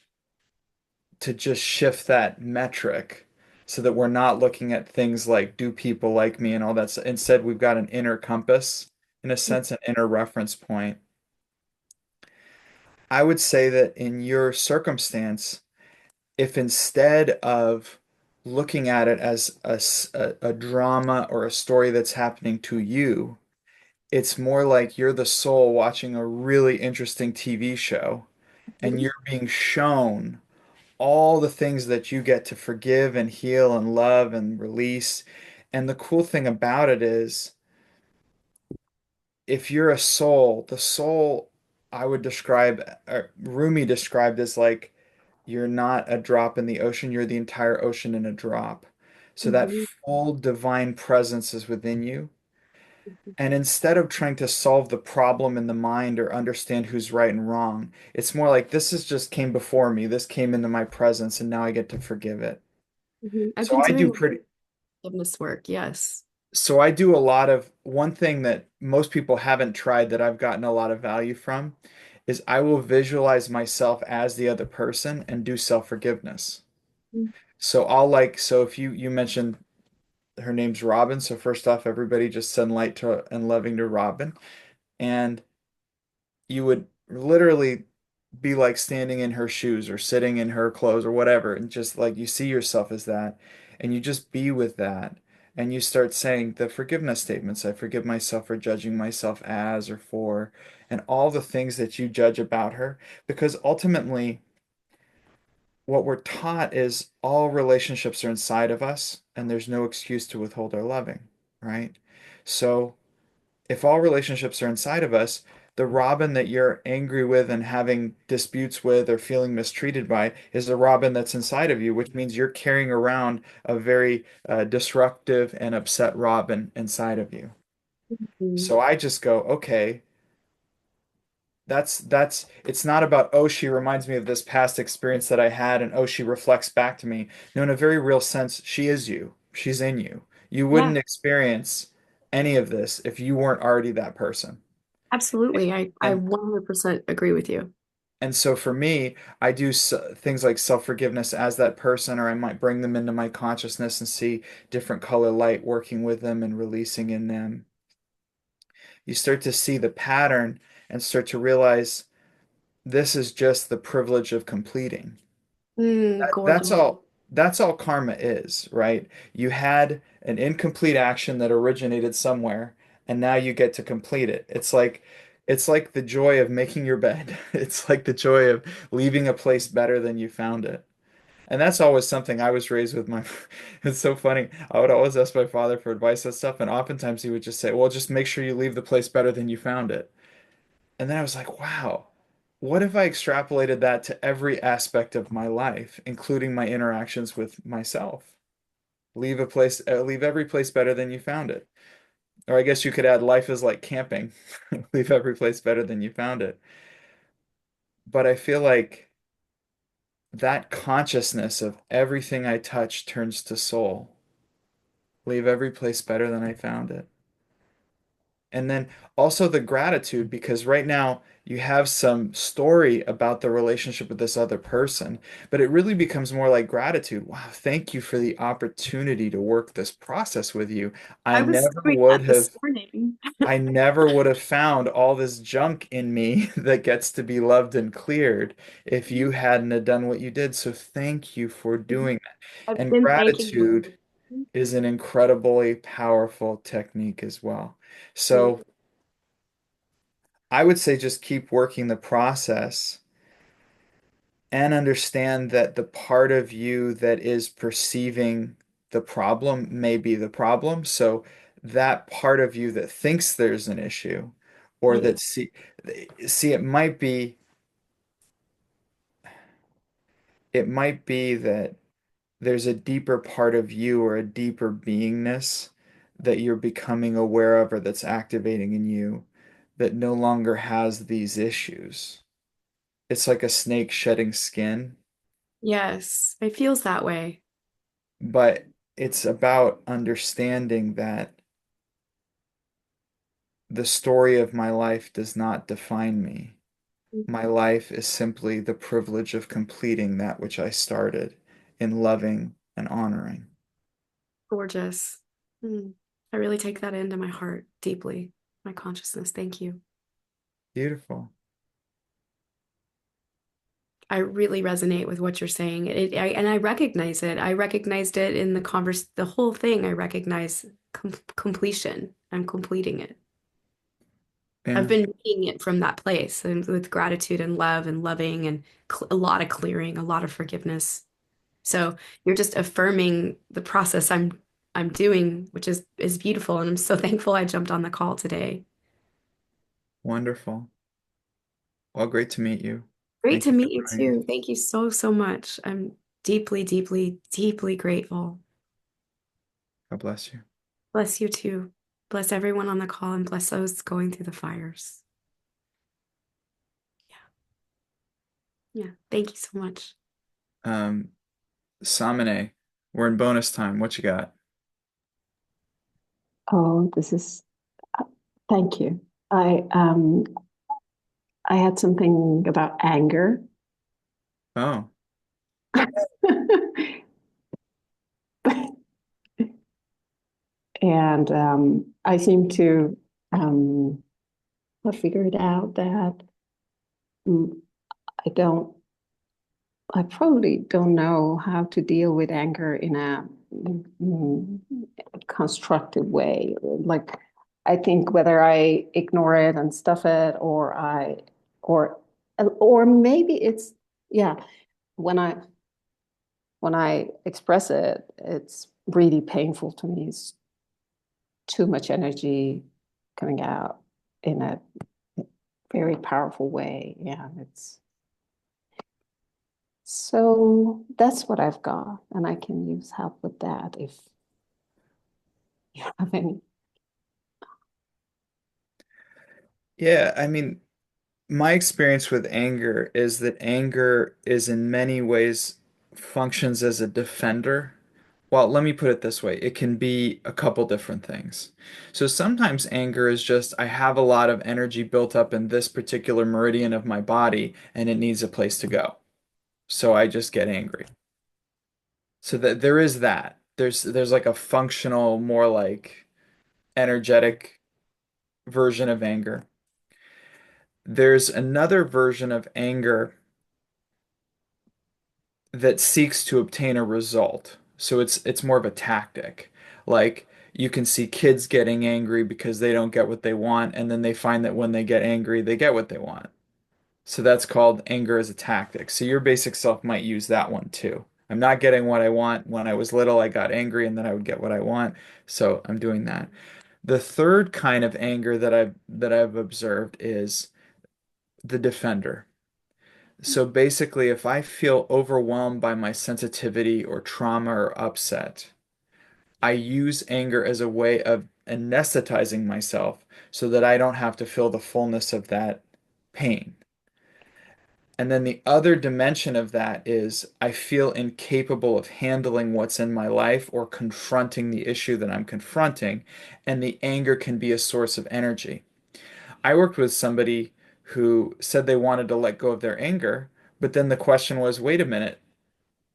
to just shift that metric so that we're not looking at things like do people like me and all that. Instead, we've got an inner compass, in a sense, an inner reference point. I would say that in your circumstance, if instead of looking at it as a drama or a story that's happening to you, it's more like you're the soul watching a really interesting TV show and you're being shown all the things that you get to forgive and heal and love and release. And the cool thing about it is, if you're a soul, the soul I would describe, Rumi described as like, you're not a drop in the ocean, you're the entire ocean in a drop. So that Mhm. full divine presence is within you. And instead of trying to solve the problem in the mind or understand who's right and wrong, it's more like this is just came before me. This came into my presence, and now I get to forgive it. I've So been I do doing pretty, forgiveness work. Yes. so I do a lot of one thing that most people haven't tried that I've gotten a lot of value from is I will visualize myself as the other person and do self-forgiveness. So so if you mentioned her name's Robin, so first off, everybody just send light to and loving to Robin. And you would literally be like standing in her shoes or sitting in her clothes or whatever, and just like you see yourself as that, and you just be with that, and you start saying the forgiveness statements. I forgive myself for judging myself as or for, and all the things that you judge about her, because ultimately, what we're taught is all relationships are inside of us, and there's no excuse to withhold our loving, right? So if all relationships are inside of us, The Robin that you're angry with and having disputes with or feeling mistreated by is the Robin that's inside of you, which means you're carrying around a very disruptive and upset Robin inside of you. Mm. So I just go, okay, that's it's not about, oh, she reminds me of this past experience that I had, and oh, she reflects back to me. No, in a very real sense, she is you. She's in you. You Yeah, wouldn't experience any of this if you weren't already that person. absolutely. I And 100% agree with you. and so for me, I do things like self-forgiveness as that person, or I might bring them into my consciousness and see different color light working with them and releasing in them. You start to see the pattern and start to realize this is just the privilege of completing. Mm, That's gorgeous. all karma is, right? You had an incomplete action that originated somewhere, and now you get to complete it. It's like the joy of making your bed. It's like the joy of leaving a place better than you found it. And that's always something I was raised with my it's so funny. I would always ask my father for advice on stuff, and oftentimes he would just say, "Well, just make sure you leave the place better than you found it." And then I was like, wow, what if I extrapolated that to every aspect of my life, including my interactions with myself? Leave every place better than you found it. Or I guess you could add life is like camping. Leave every place better than you found it. But I feel like that consciousness of everything I touch turns to soul. Leave every place better than I found it. And then also the gratitude, because right now you have some story about the relationship with this other person, but it really becomes more like gratitude. Wow, thank you for the opportunity to work this process with you. I I was never doing would that have, this morning. I never would have found all this junk in me that gets to be loved and cleared if you hadn't have done what you did. So thank you for doing that. I've And been thanking gratitude you. is an incredibly powerful technique as well. Mm, So I would say just keep working the process and understand that the part of you that is perceiving the problem may be the problem. So that part of you that thinks there's an issue or right. that see it might be that there's a deeper part of you or a deeper beingness that you're becoming aware of or that's activating in you that no longer has these issues. It's like a snake shedding skin, Yes, it feels that way. but it's about understanding that the story of my life does not define me. My life is simply the privilege of completing that which I started in loving and honoring. Gorgeous. Mm. I really take that into my heart deeply, my consciousness. Thank you. Beautiful. I really resonate with what you're saying. And I recognize it. I recognized it in the whole thing. I recognize completion. I'm completing it. I've Yeah, been making it from that place and with gratitude and love and loving and a lot of clearing, a lot of forgiveness. So you're just affirming the process I'm doing, which is beautiful. And I'm so thankful I jumped on the call today. wonderful. Well, great to meet you. Great Thank to you for meet you joining me. too. Thank you so, so much. I'm deeply, deeply, deeply grateful. God bless you. Bless you too. Bless everyone on the call and bless those going through the fires. Yeah. Thank you so much. Um, Samine, we're in bonus time. What you got? Oh, this is, uh, thank you. I had something about anger. Oh, And I seem to have figured out that mm, I don't, I probably don't know how to deal with anger in a mm, constructive way. Like, I think whether I ignore it and stuff it, or, or maybe it's, yeah, when I express it, it's really painful to me. It's too much energy coming out in a very powerful way. Yeah, it's so that's what I've got, and I can use help with that if you have any. Yeah, I mean, my experience with anger is that anger is in many ways functions as a defender. Well, let me put it this way. It can be a couple different things. So sometimes anger is just I have a lot of energy built up in this particular meridian of my body and it needs a place to go. So I just get angry. So that there is that. There's like a functional, more like energetic version of anger. There's another version of anger that seeks to obtain a result. So it's more of a tactic. Like you can see kids getting angry because they don't get what they want, and then they find that when they get angry, they get what they want. So that's called anger as a tactic. So your basic self might use that one too. I'm not getting what I want. When I was little, I got angry and then I would get what I want. So I'm doing that. The third kind of anger that I've observed is the defender. So basically, if I feel overwhelmed by my sensitivity or trauma or upset, I use anger as a way of anesthetizing myself so that I don't have to feel the fullness of that pain. And then the other dimension of that is I feel incapable of handling what's in my life or confronting the issue that I'm confronting, and the anger can be a source of energy. I worked with somebody who said they wanted to let go of their anger, but then the question was, wait a minute,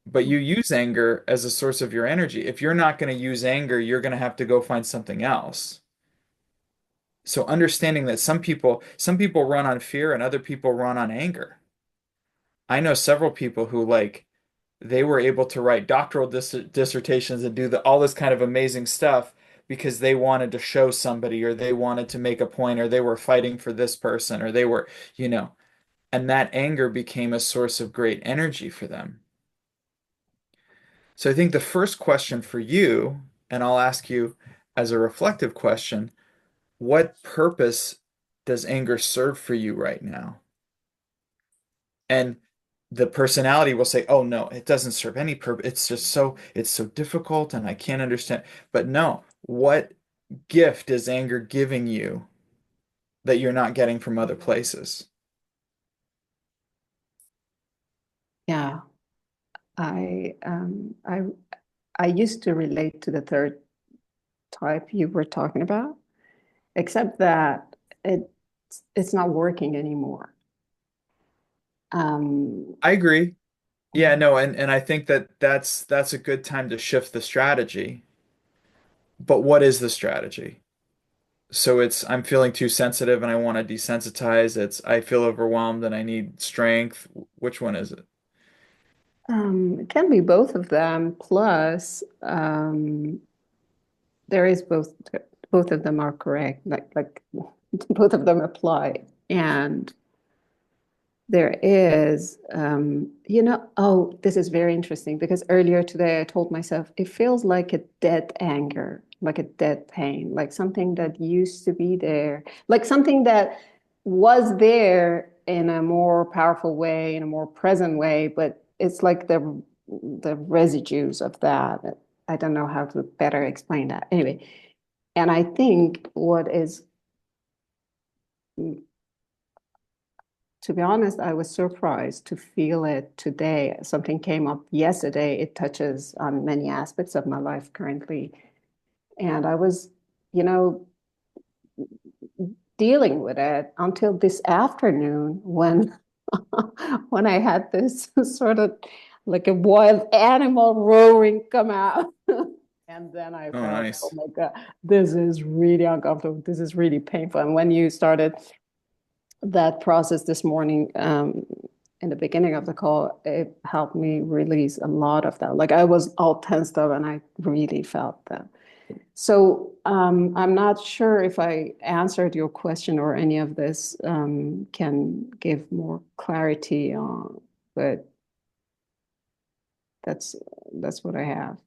but you use anger as a source of your energy. If you're not going to use anger, you're going to have to go find something else. So understanding that some people run on fear and other people run on anger. I know several people who like they were able to write doctoral dissertations and do all this kind of amazing stuff because they wanted to show somebody or they wanted to make a point or they were fighting for this person or they were, you know, and that anger became a source of great energy for them. So I think the first question for you, and I'll ask you as a reflective question, what purpose does anger serve for you right now? And the personality will say, "Oh no, it doesn't serve any purpose. It's so difficult and I can't understand." But no, what gift is anger giving you that you're not getting from other places? Yeah, I used to relate to the third type you were talking about, except that it's not working anymore. Um, I agree. Yeah, no, and I think that that's a good time to shift the strategy. But what is the strategy? So it's I'm feeling too sensitive and I want to desensitize. It's I feel overwhelmed and I need strength. Which one is it? it can be both of them. Plus, there is both of them are correct. Like both of them apply, and there is, oh, this is very interesting because earlier today I told myself it feels like a dead anger, like a dead pain, like something that used to be there, like something that was there in a more powerful way, in a more present way, but it's like the residues of that. I don't know how to better explain that. Anyway, and I think what is to be honest, I was surprised to feel it today. Something came up yesterday. It touches on many aspects of my life currently. And I was, you know, dealing with it until this afternoon when when I had this sort of like a wild animal roaring come out. And then I Oh, felt, oh nice. my God, this is really uncomfortable. This is really painful. And when you started that process this morning, in the beginning of the call, it helped me release a lot of that. Like I was all tensed up and I really felt that. So I'm not sure if I answered your question or any of this can give more clarity on, but that's that's what I have.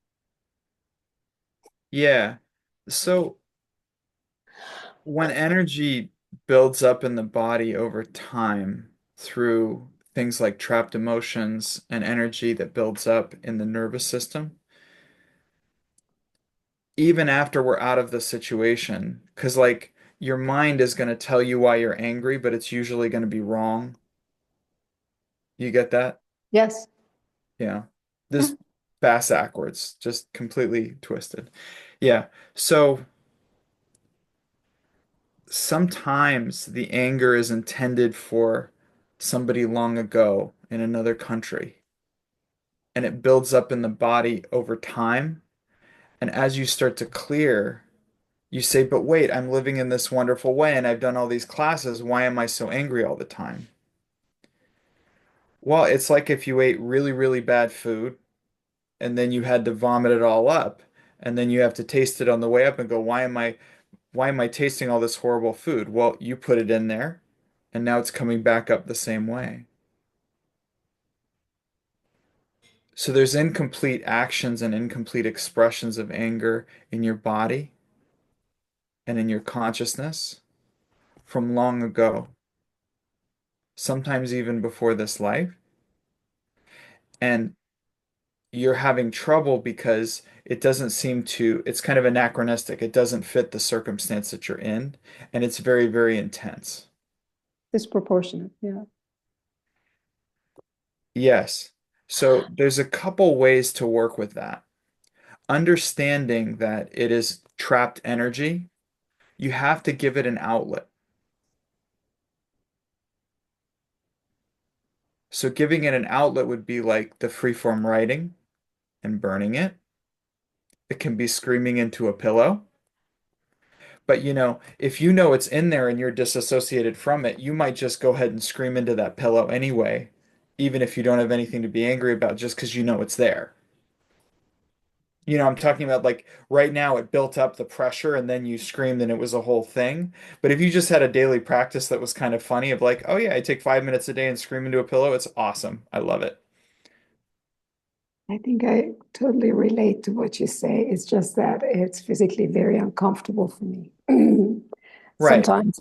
Yeah. So when energy builds up in the body over time through things like trapped emotions and energy that builds up in the nervous system, even after we're out of the situation. Because, like, your mind is going to tell you why you're angry, but it's usually going to be wrong. You get that? Yes. Yeah. Yeah. This bass backwards, just completely twisted. Yeah. So sometimes the anger is intended for somebody long ago in another country, and it builds up in the body over time. And as you start to clear, you say, but wait, I'm living in this wonderful way and I've done all these classes. Why am I so angry all the time? Well, it's like if you ate really, really bad food and then you had to vomit it all up, and then you have to taste it on the way up and go, why am I tasting all this horrible food? Well, you put it in there and now it's coming back up the same way. So there's incomplete actions and incomplete expressions of anger in your body and in your consciousness from long ago, sometimes even before this life. And you're having trouble because it doesn't seem to, it's kind of anachronistic. It doesn't fit the circumstance that you're in, and it's very, very intense. Disproportionate. Yeah. Yes. So there's a couple ways to work with that. Understanding that it is trapped energy, you have to give it an outlet. So giving it an outlet would be like the freeform writing and burning it. It can be screaming into a pillow. But if you know it's in there and you're disassociated from it, you might just go ahead and scream into that pillow anyway, even if you don't have anything to be angry about, just because you know it's there. I'm talking about, like, right now it built up the pressure and then you screamed and it was a whole thing. But if you just had a daily practice that was kind of funny of like, oh yeah, I take 5 minutes a day and scream into a pillow, it's awesome. I love it. I think I totally relate to what you say. It's just that it's physically very uncomfortable for me. Right. Sometimes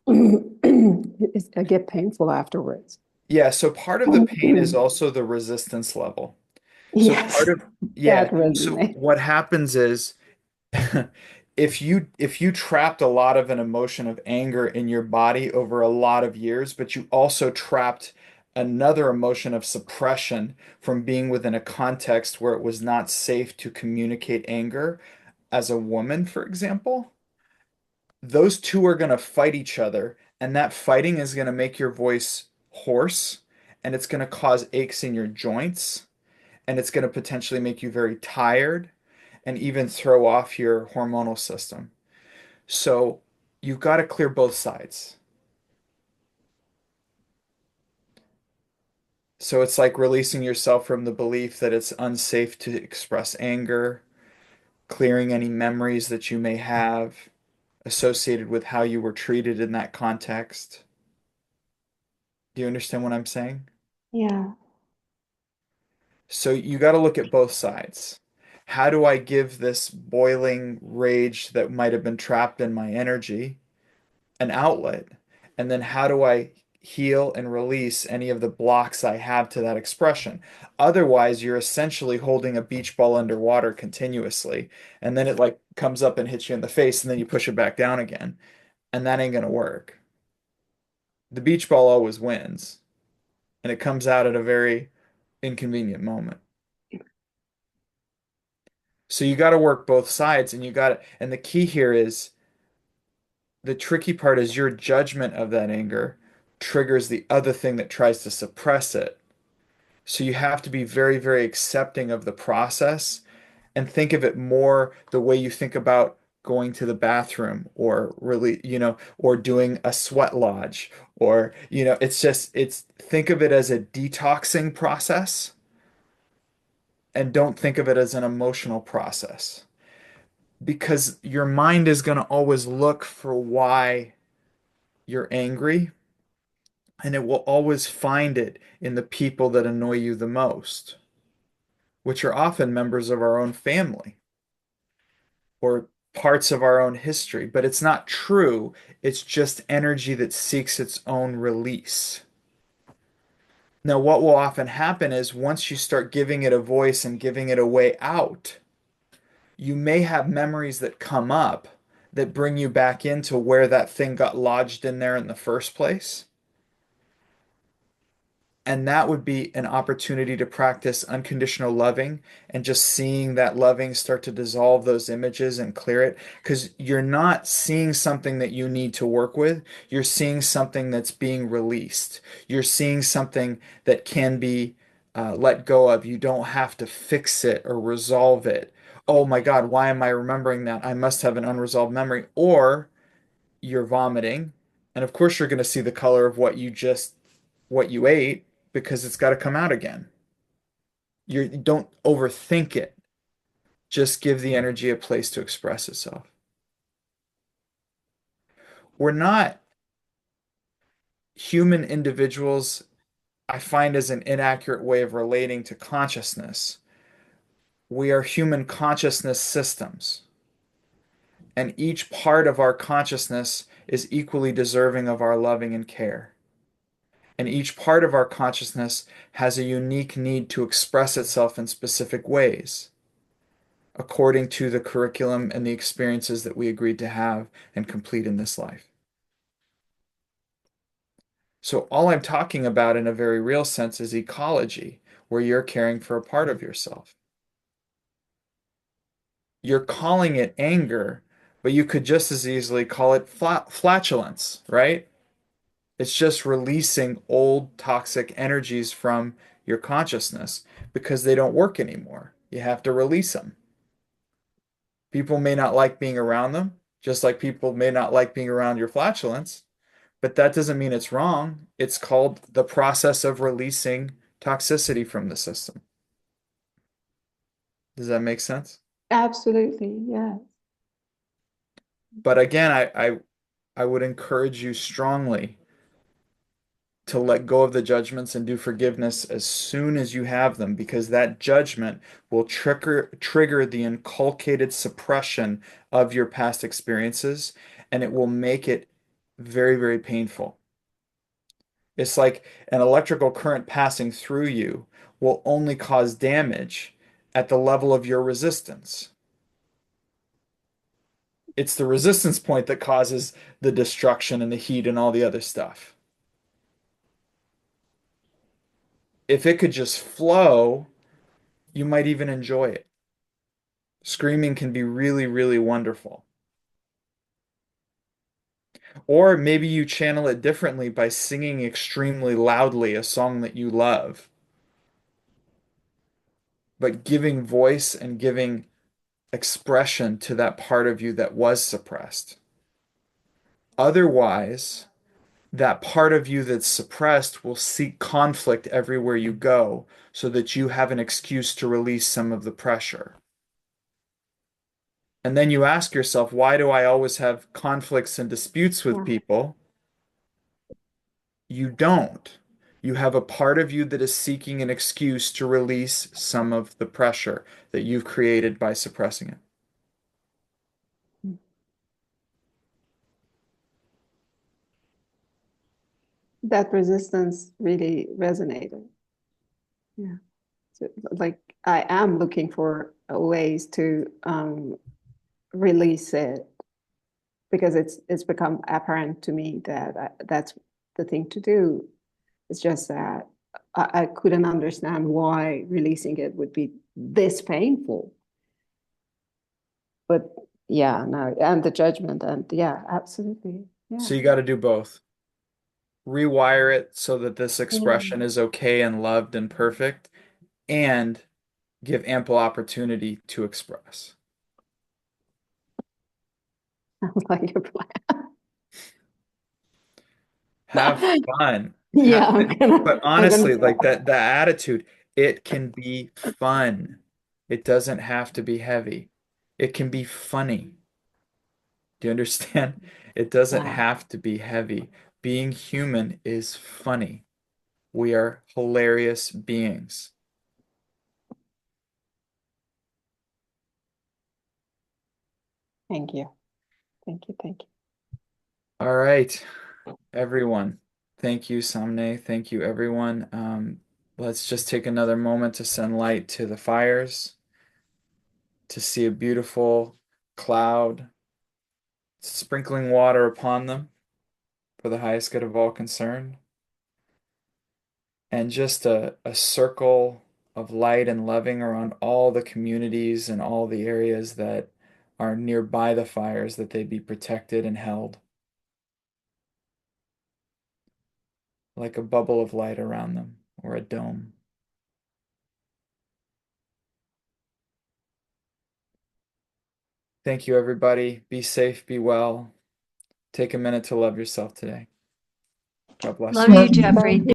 I get painful afterwards. Yeah, so part of the pain is also the resistance level. So Yes, part of, that yeah, so resonates. what happens is if you trapped a lot of an emotion of anger in your body over a lot of years, but you also trapped another emotion of suppression from being within a context where it was not safe to communicate anger as a woman, for example, those two are going to fight each other, and that fighting is going to make your voice hoarse, and it's going to cause aches in your joints, and it's going to potentially make you very tired and even throw off your hormonal system. So you've got to clear both sides. So it's like releasing yourself from the belief that it's unsafe to express anger, clearing any memories that you may have associated with how you were treated in that context. Do you understand what I'm saying? Yeah. So you got to look at both sides. How do I give this boiling rage that might have been trapped in my energy an outlet? And then how do I heal and release any of the blocks I have to that expression? Otherwise, you're essentially holding a beach ball underwater continuously, and then it like comes up and hits you in the face, and then you push it back down again, and that ain't gonna work. The beach ball always wins, and it comes out at a very inconvenient moment. So you got to work both sides, and and the key here is the tricky part is your judgment of that anger triggers the other thing that tries to suppress it. So you have to be very, very accepting of the process and think of it more the way you think about going to the bathroom or really, or doing a sweat lodge or, it's think of it as a detoxing process and don't think of it as an emotional process because your mind is going to always look for why you're angry, and it will always find it in the people that annoy you the most, which are often members of our own family or parts of our own history, but it's not true. It's just energy that seeks its own release. Now, what will often happen is once you start giving it a voice and giving it a way out, you may have memories that come up that bring you back into where that thing got lodged in there in the first place. And that would be an opportunity to practice unconditional loving and just seeing that loving start to dissolve those images and clear it. Because you're not seeing something that you need to work with. You're seeing something that's being released. You're seeing something that can be let go of. You don't have to fix it or resolve it. Oh my God, why am I remembering that? I must have an unresolved memory. Or you're vomiting. And of course, you're going to see the color of what you ate because it's got to come out again. You don't overthink it. Just give the energy a place to express itself. We're not human individuals, I find as an inaccurate way of relating to consciousness. We are human consciousness systems, and each part of our consciousness is equally deserving of our loving and care. And each part of our consciousness has a unique need to express itself in specific ways, according to the curriculum and the experiences that we agreed to have and complete in this life. So, all I'm talking about in a very real sense is ecology, where you're caring for a part of yourself. You're calling it anger, but you could just as easily call it flatulence, right? It's just releasing old toxic energies from your consciousness because they don't work anymore. You have to release them. People may not like being around them, just like people may not like being around your flatulence, but that doesn't mean it's wrong. It's called the process of releasing toxicity from the system. Does that make sense? Absolutely, yeah. But again, I would encourage you strongly to let go of the judgments and do forgiveness as soon as you have them, because that judgment will trigger the inculcated suppression of your past experiences, and it will make it very, very painful. It's like an electrical current passing through you will only cause damage at the level of your resistance. It's the resistance point that causes the destruction and the heat and all the other stuff. If it could just flow, you might even enjoy it. Screaming can be really, really wonderful. Or maybe you channel it differently by singing extremely loudly a song that you love, but giving voice and giving expression to that part of you that was suppressed. Otherwise, that part of you that's suppressed will seek conflict everywhere you go so that you have an excuse to release some of the pressure. And then you ask yourself, why do I always have conflicts and disputes with Yeah. people? You don't. You have a part of you that is seeking an excuse to release some of the pressure that you've created by suppressing it. That resistance really resonated. Yeah. So, like I am looking for ways to release it because it's become apparent to me that that's the thing to do. It's just that I couldn't understand why releasing it would be this painful. But yeah, no, and the judgment, and yeah, absolutely. Yeah. So you got to do both. Rewire it so that this Yeah. expression is okay and loved and perfect, and give ample opportunity to express. Sounds like a plan. Have fun. Yeah, But I'm gonna honestly, like try. that attitude, it can be fun. It doesn't have to be heavy. It can be funny. Do you understand? It doesn't Yeah. have to be heavy. Being human is funny. We are hilarious beings. Thank you. Thank you. Thank you. All right, everyone. Thank you, Samne. Thank you, everyone. Let's just take another moment to send light to the fires, to see a beautiful cloud sprinkling water upon them for the highest good of all concerned, and just a circle of light and loving around all the communities and all the areas that are nearby the fires, that they be protected and held like a bubble of light around them or a dome. Thank you, everybody. Be safe, be well. Take a minute to love yourself today. God bless Love you. you, Jeffrey.